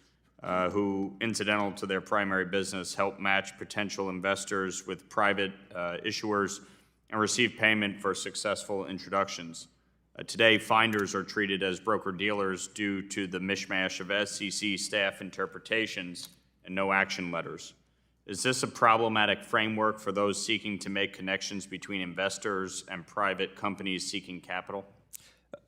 who, incidental to their primary business, help match potential investors with private issuers and receive payment for successful introductions. Today, finders are treated as broker-dealers due to the mishmash of SEC staff interpretations and no action letters. Is this a problematic framework for those seeking to make connections between investors and private companies seeking capital?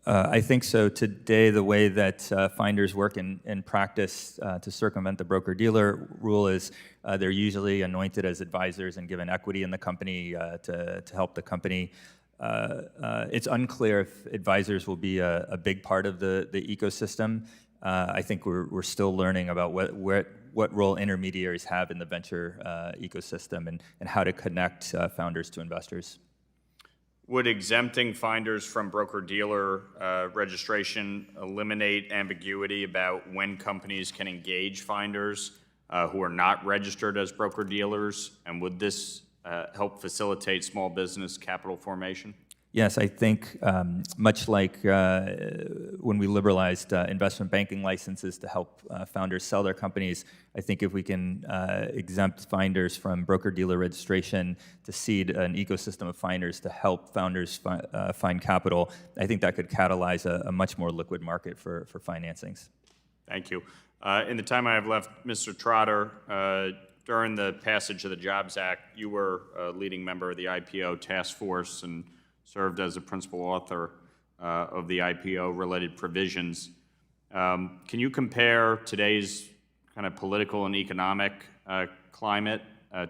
I think so. Today, the way that finders work in practice to circumvent the broker-dealer rule is they're usually anointed as advisors and given equity in the company to help the company. It's unclear if advisors will be a big part of the ecosystem. I think we're still learning about what role intermediaries have in the venture ecosystem and how to connect founders to investors. Would exempting finders from broker-dealer registration eliminate ambiguity about when companies can engage finders who are not registered as broker-dealers? And would this help facilitate small business capital formation? Yes, I think much like when we liberalized investment banking licenses to help founders sell their companies, I think if we can exempt finders from broker-dealer registration to seed an ecosystem of finders to help founders find capital, I think that could catalyze a much more liquid market for financings. Thank you. In the time I have left, Mr. Trotter, during the passage of the Jobs Act, you were a leading member of the IPO task force and served as a principal author of the IPO-related provisions. Can you compare today's kind of political and economic climate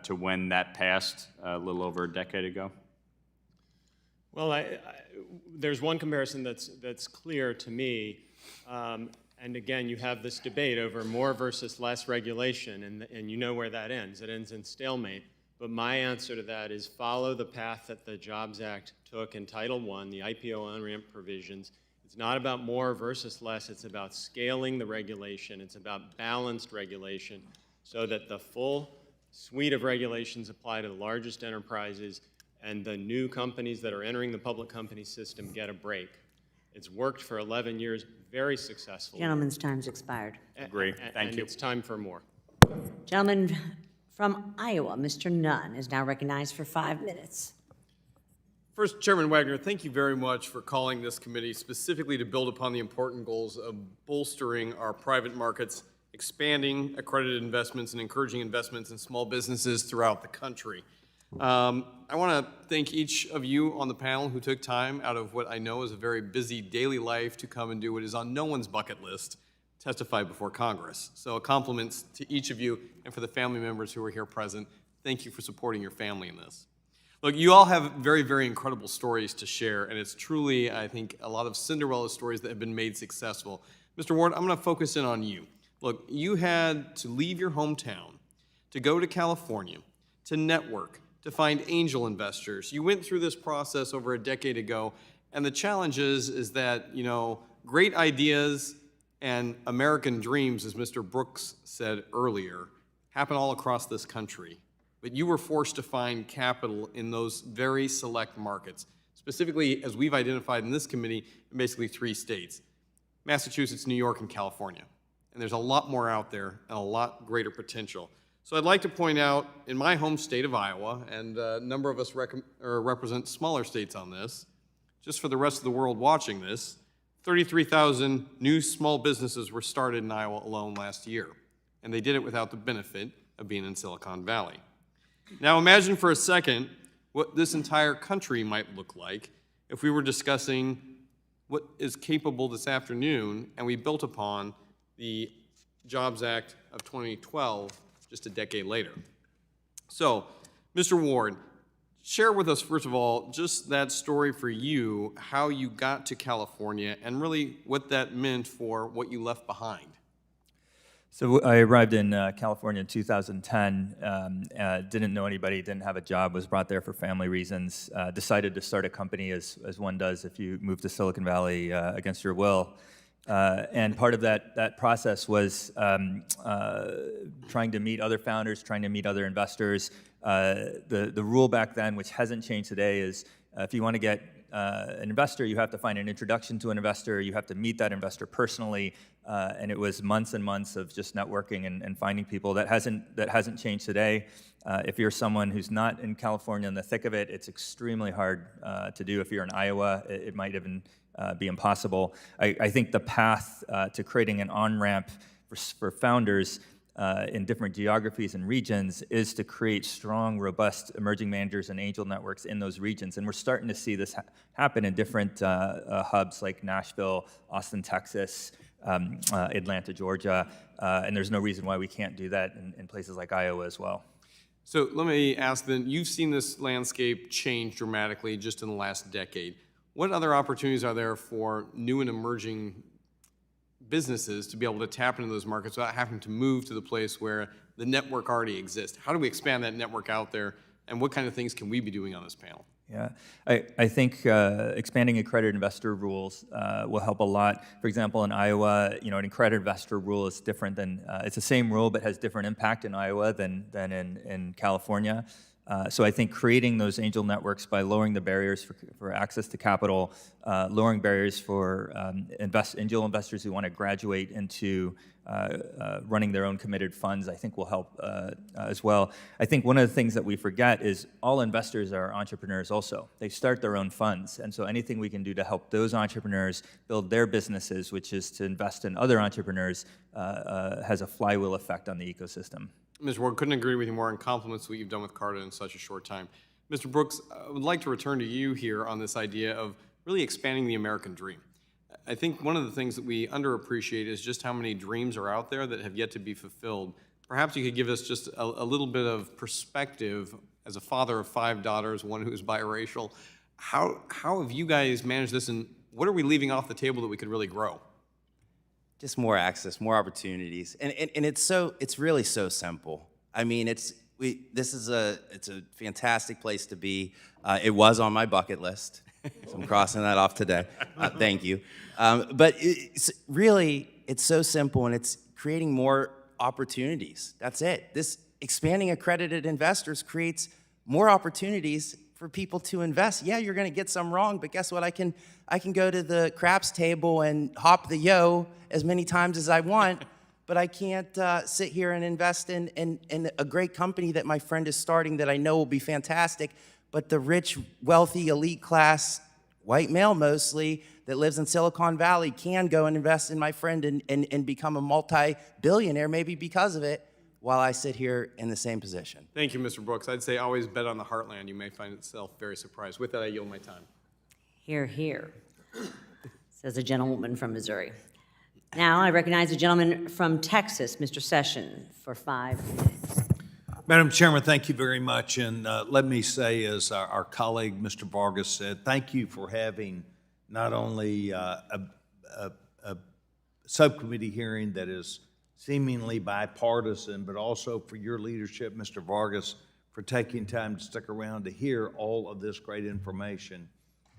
to when that passed a little over a decade ago? Well, there's one comparison that's clear to me. And again, you have this debate over more versus less regulation, and you know where that ends. It ends in stalemate. But my answer to that is follow the path that the Jobs Act took in Title I, the IPO on-ramp provisions. It's not about more versus less. It's about scaling the regulation. It's about balanced regulation so that the full suite of regulations apply to the largest enterprises and the new companies that are entering the public company system get a break. It's worked for 11 years very successfully. Gentleman's time's expired. Agree. Thank you. It's time for more. Gentleman from Iowa, Mr. Nunn, is now recognized for 5 minutes. First, Chairman Wagner, thank you very much for calling this committee specifically to build upon the important goals of bolstering our private markets, expanding accredited investments, and encouraging investments in small businesses throughout the country. I want to thank each of you on the panel who took time out of what I know is a very busy daily life to come and do what is on no one's bucket list, testify before Congress. So compliments to each of you, and for the family members who are here present, thank you for supporting your family in this. Look, you all have very, very incredible stories to share, and it's truly, I think, a lot of Cinderella stories that have been made successful. Mr. Ward, I'm going to focus in on you. Look, you had to leave your hometown to go to California, to network, to find angel investors. You went through this process over a decade ago, and the challenge is that, you know, great ideas and American dreams, as Mr. Brooks said earlier, happen all across this country. But you were forced to find capital in those very select markets, specifically, as we've identified in this committee, in basically 3 states, Massachusetts, New York, and California. And there's a lot more out there and a lot greater potential. So I'd like to point out, in my home state of Iowa, and a number of us represent smaller states on this, just for the rest of the world watching this, 33,000 new small businesses were started in Iowa alone last year. And they did it without the benefit of being in Silicon Valley. Now imagine for a second what this entire country might look like if we were discussing what is capable this afternoon and we built upon the Jobs Act of 2012 just a decade later. So, Mr. Ward, share with us, first of all, just that story for you, how you got to California and really what that meant for what you left behind. So I arrived in California in 2010, didn't know anybody, didn't have a job, was brought there for family reasons, decided to start a company as one does if you move to Silicon Valley against your will. And part of that process was trying to meet other founders, trying to meet other investors. The rule back then, which hasn't changed today, is if you want to get an investor, you have to find an introduction to an investor, you have to meet that investor personally, and it was months and months of just networking and finding people. That hasn't changed today. If you're someone who's not in California in the thick of it, it's extremely hard to do. If you're in Iowa, it might even be impossible. I think the path to creating an on-ramp for founders in different geographies and regions is to create strong, robust emerging managers and angel networks in those regions. And we're starting to see this happen in different hubs like Nashville, Austin, Texas, Atlanta, Georgia, and there's no reason why we can't do that in places like Iowa as well. So let me ask then, you've seen this landscape change dramatically just in the last decade. What other opportunities are there for new and emerging businesses to be able to tap into those markets without having to move to the place where the network already exists? How do we expand that network out there, and what kind of things can we be doing on this panel? Yeah, I think expanding accredited investor rules will help a lot. For example, in Iowa, an accredited investor rule is different than, it's the same rule but has different impact in Iowa than in California. So I think creating those angel networks by lowering the barriers for access to capital, lowering barriers for angel investors who want to graduate into running their own committed funds, I think will help as well. I think one of the things that we forget is all investors are entrepreneurs also. They start their own funds, and so anything we can do to help those entrepreneurs build their businesses, which is to invest in other entrepreneurs, has a flywheel effect on the ecosystem. Mr. Ward, couldn't agree with you more, and compliments what you've done with Carta in such a short time. Mr. Brooks, I would like to return to you here on this idea of really expanding the American dream. I think one of the things that we underappreciate is just how many dreams are out there that have yet to be fulfilled. Perhaps you could give us just a little bit of perspective as a father of 5 daughters, one who's biracial. How have you guys managed this, and what are we leaving off the table that we could really grow? Just more access, more opportunities, and it's really so simple. I mean, it's a fantastic place to be. It was on my bucket list, so I'm crossing that off today. Thank you. But it's so simple, and it's creating more opportunities. That's it. This expanding accredited investors creates more opportunities for people to invest. Yeah, you're going to get some wrong, but guess what? I can go to the craps table and hop the yo as many times as I want, but I can't sit here and invest in a great company that my friend is starting that I know will be fantastic, but the rich, wealthy, elite class, white male mostly, that lives in Silicon Valley can go and invest in my friend and become a multi-billionaire maybe because of it, while I sit here in the same position. Thank you, Mr. Brooks. I'd say always bet on the heartland. You may find itself very surprised. With that, I yield my time. Hear, hear, says a gentlewoman from Missouri. Now, I recognize the gentleman from Texas, Mr. Sessions, for 5 minutes. Madam Chairman, thank you very much. And let me say, as our colleague, Mr. Vargas, said, thank you for having not only a subcommittee hearing that is seemingly bipartisan, but also for your leadership, Mr. Vargas, for taking time to stick around to hear all of this great information.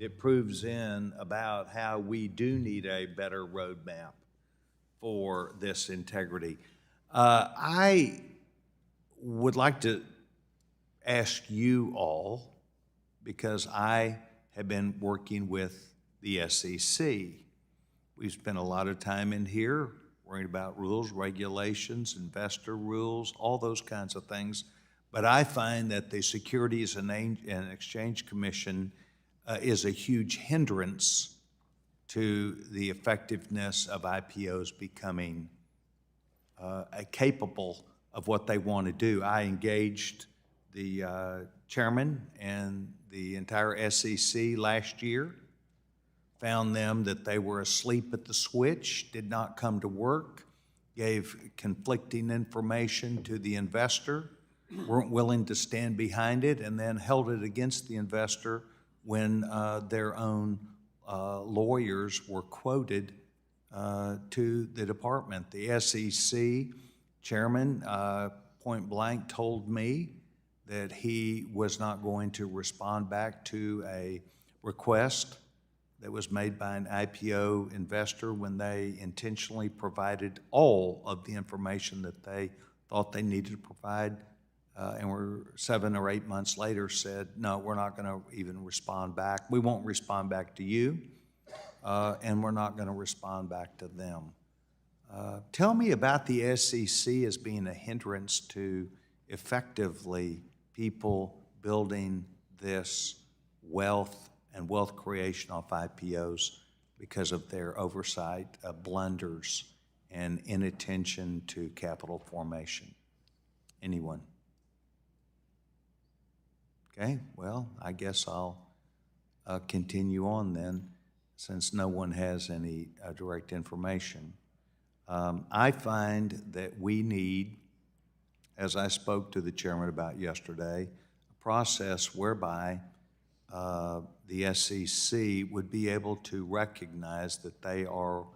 It proves in about how we do need a better roadmap for this integrity. I would like to ask you all, because I have been working with the SEC. We've spent a lot of time in here worrying about rules, regulations, investor rules, all those kinds of things. But I find that the Securities and Exchange Commission is a huge hindrance to the effectiveness of IPOs becoming capable of what they want to do. I engaged the chairman and the entire SEC last year, found them that they were asleep at the switch, did not come to work, gave conflicting information to the investor, weren't willing to stand behind it, and then held it against the investor when their own lawyers were quoted to the department. The SEC chairman point blank told me that he was not going to respond back to a request that was made by an IPO investor when they intentionally provided all of the information that they thought they needed to provide, and were 7 or 8 months later said, no, we're not going to even respond back. We won't respond back to you, and we're not going to respond back to them. Tell me about the SEC as being a hindrance to effectively people building this wealth and wealth creation off IPOs because of their oversight, blunders, and inattention to capital formation. Anyone? Okay, well, I guess I'll continue on then, since no one has any direct information. I find that we need, as I spoke to the chairman about yesterday, a process whereby the SEC would be able to recognize that they are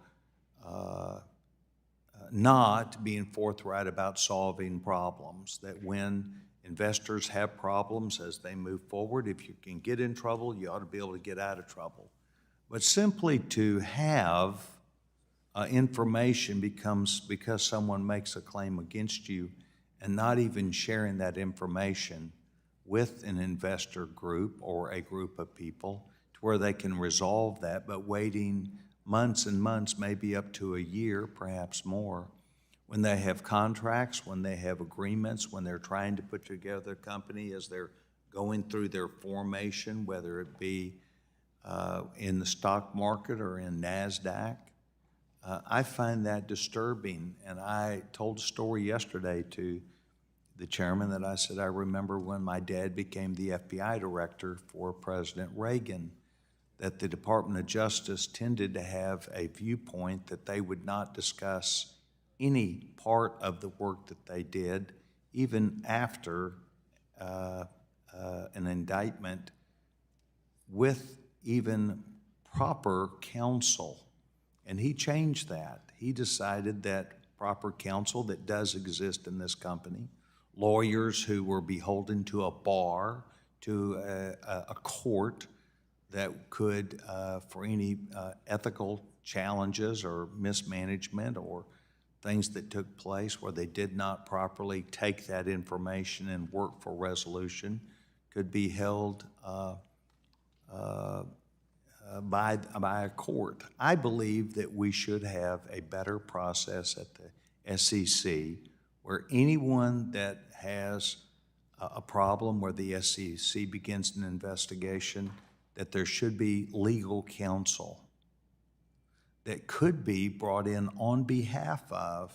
not being forthright about solving problems, that when investors have problems as they move forward, if you can get in trouble, you ought to be able to get out of trouble. But simply to have information because someone makes a claim against you and not even sharing that information with an investor group or a group of people to where they can resolve that, but waiting months and months, maybe up to a year, perhaps more, when they have contracts, when they have agreements, when they're trying to put together a company as they're going through their formation, whether it be in the stock market or in NASDAQ. I find that disturbing, and I told a story yesterday to the chairman that I said, I remember when my dad became the FBI director for President Reagan, that the Department of Justice tended to have a viewpoint that they would not discuss any part of the work that they did, even after an indictment, with even proper counsel. And he changed that. He decided that proper counsel that does exist in this company, lawyers who were beholden to a bar, to a court that could, for any ethical challenges or mismanagement or things that took place where they did not properly take that information and work for resolution, could be held by a court. I believe that we should have a better process at the SEC where anyone that has a problem where the SEC begins an investigation, that there should be legal counsel that could be brought in on behalf of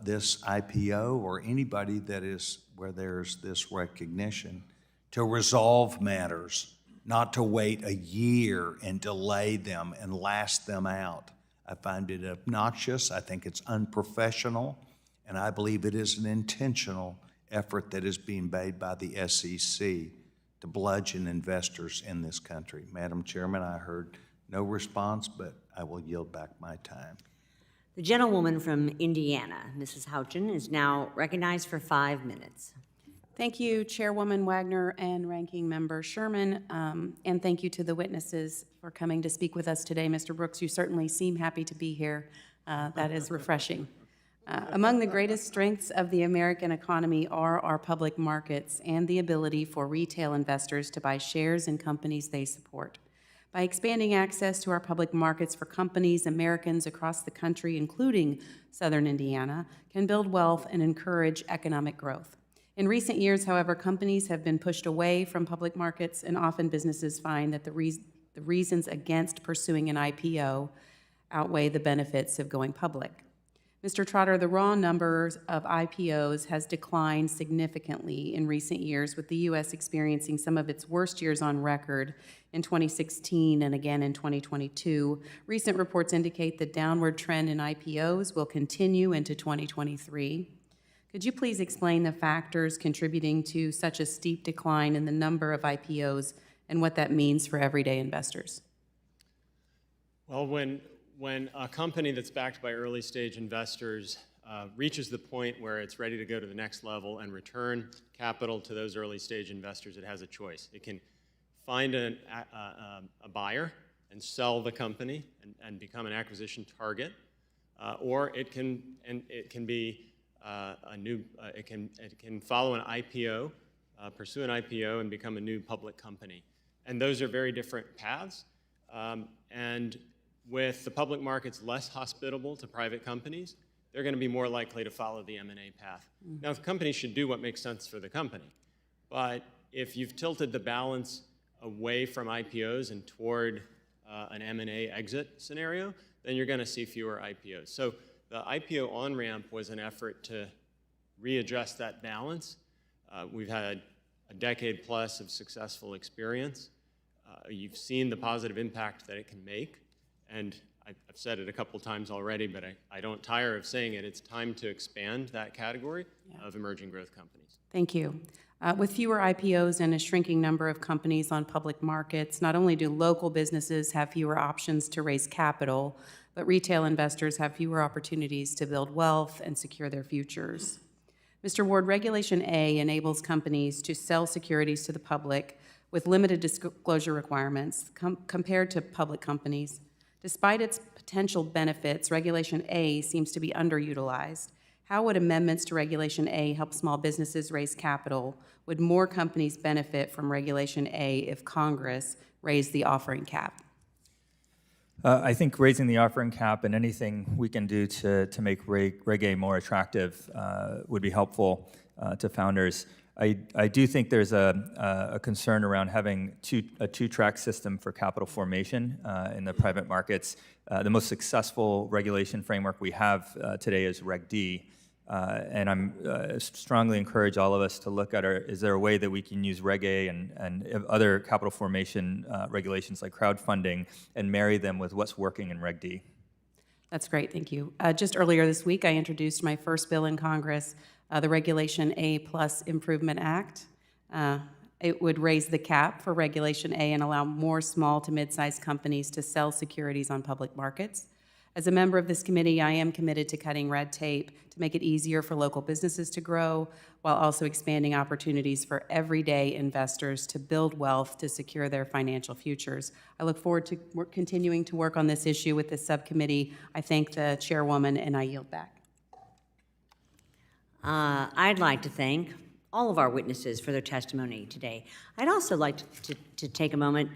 this IPO or anybody that is where there's this recognition to resolve matters, not to wait a year and delay them and last them out. I find it obnoxious. I think it's unprofessional, and I believe it is an intentional effort that is being made by the SEC to bludgeon investors in this country. Madam Chairman, I heard no response, but I will yield back my time. The gentlewoman from Indiana, Mrs. Houchin, is now recognized for 5 minutes. Thank you, Chairwoman Wagner and Ranking Member Sherman, and thank you to the witnesses for coming to speak with us today. Mr. Brooks, you certainly seem happy to be here. That is refreshing. Among the greatest strengths of the American economy are our public markets and the ability for retail investors to buy shares in companies they support. By expanding access to our public markets for companies, Americans across the country, including Southern Indiana, can build wealth and encourage economic growth. In recent years, however, companies have been pushed away from public markets, and often businesses find that the reasons against pursuing an IPO outweigh the benefits of going public. Mr. Trotter, the raw numbers of IPOs has declined significantly in recent years, with the U.S. experiencing some of its worst years on record in 2016 and again in 2022. Recent reports indicate the downward trend in IPOs will continue into 2023. Could you please explain the factors contributing to such a steep decline in the number of IPOs and what that means for everyday investors? Well, when a company that's backed by early stage investors reaches the point where it's ready to go to the next level and return capital to those early stage investors, it has a choice. It can find a buyer and sell the company and become an acquisition target, or it can be it can follow an IPO, pursue an IPO, and become a new public company. And those are very different paths. And with the public markets less hospitable to private companies, they're going to be more likely to follow the M&A path. Now, the company should do what makes sense for the company. But if you've tilted the balance away from IPOs and toward an M&A exit scenario, then you're going to see fewer IPOs. So the IPO on-ramp was an effort to readjust that balance. We've had a decade plus of successful experience. You've seen the positive impact that it can make. And I've said it a couple times already, but I don't tire of saying it. It's time to expand that category of emerging growth companies. Thank you. With fewer IPOs and a shrinking number of companies on public markets, not only do local businesses have fewer options to raise capital, but retail investors have fewer opportunities to build wealth and secure their futures. Mr. Ward, Regulation A enables companies to sell securities to the public with limited disclosure requirements compared to public companies. Despite its potential benefits, Regulation A seems to be underutilized. How would amendments to Regulation A help small businesses raise capital? Would more companies benefit from Regulation A if Congress raised the offering cap? I think raising the offering cap and anything we can do to make Reg A more attractive would be helpful to founders. I do think there's a concern around having a two-track system for capital formation in the private markets. The most successful regulation framework we have today is Reg D. And I'm strongly encourage all of us to look at is there a way that we can use Reg A and other capital formation regulations like crowdfunding and marry them with what's working in Reg D? That's great, thank you. Just earlier this week, I introduced my first bill in Congress, the Regulation A Plus Improvement Act. It would raise the cap for Regulation A and allow more small to mid-sized companies to sell securities on public markets. As a member of this committee, I am committed to cutting red tape to make it easier for local businesses to grow, while also expanding opportunities for everyday investors to build wealth to secure their financial futures. I look forward to continuing to work on this issue with this subcommittee. I thank the chairwoman, and I yield back. I'd like to thank all of our witnesses for their testimony today. I'd also like to take a moment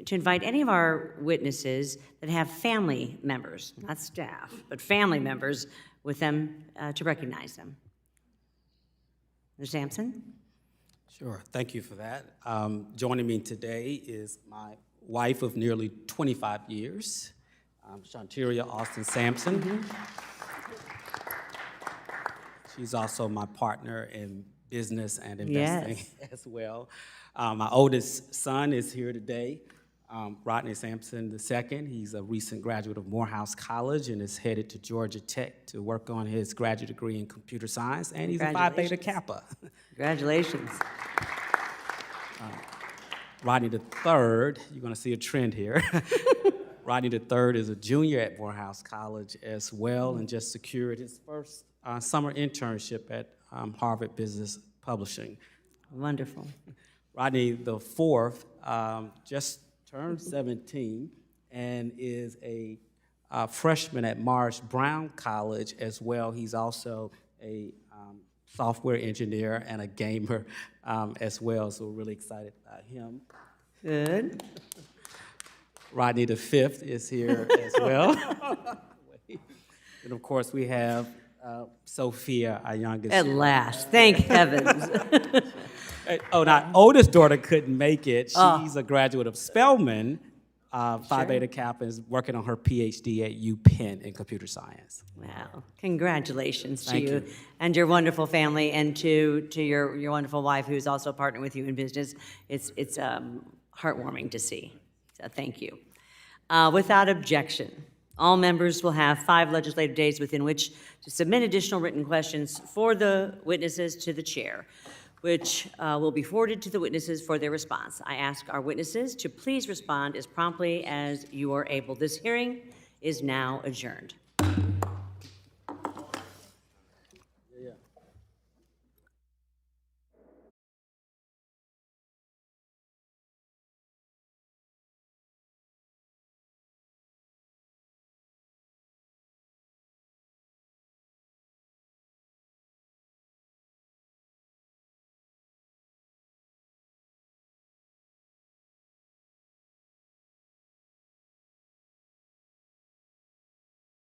to invite any of our witnesses that have family members, not staff, but family members with them to recognize them. Mr. Sampson? Sure, thank you for that. Joining me today is my wife of nearly 25 years, Shanteria Austin Sampson. She's also my partner in business and investing as well. My oldest son is here today, Rodney Sampson II, he's a recent graduate of Morehouse College and is headed to Georgia Tech to work on his graduate degree in computer science, and he's a Phi Beta Kappa. Congratulations. Rodney III, you're going to see a trend here. Rodney III is a junior at Morehouse College as well and just secured his first summer internship at Harvard Business Publishing. Wonderful. Rodney IV just turned 17 and is a freshman at Morris Brown College as well. He's also a software engineer and a gamer as well, so we're really excited about him. Good. Rodney V is here as well. And of course, we have Sophia, our youngest. At last, thank heavens. Oh, our oldest daughter couldn't make it. She's a graduate of Spelman, Phi Beta Kappa, is working on her PhD at UPenn in computer science. Wow, congratulations to Thank you you. and your wonderful family, and to your wonderful wife who's also partnering with you in business. It's heartwarming to see, so thank you. Without objection, all members will have 5 legislative days within which to submit additional written questions for the witnesses to the chair, which will be forwarded to the witnesses for their response. I ask our witnesses to please respond as promptly as you are able. This hearing is now adjourned.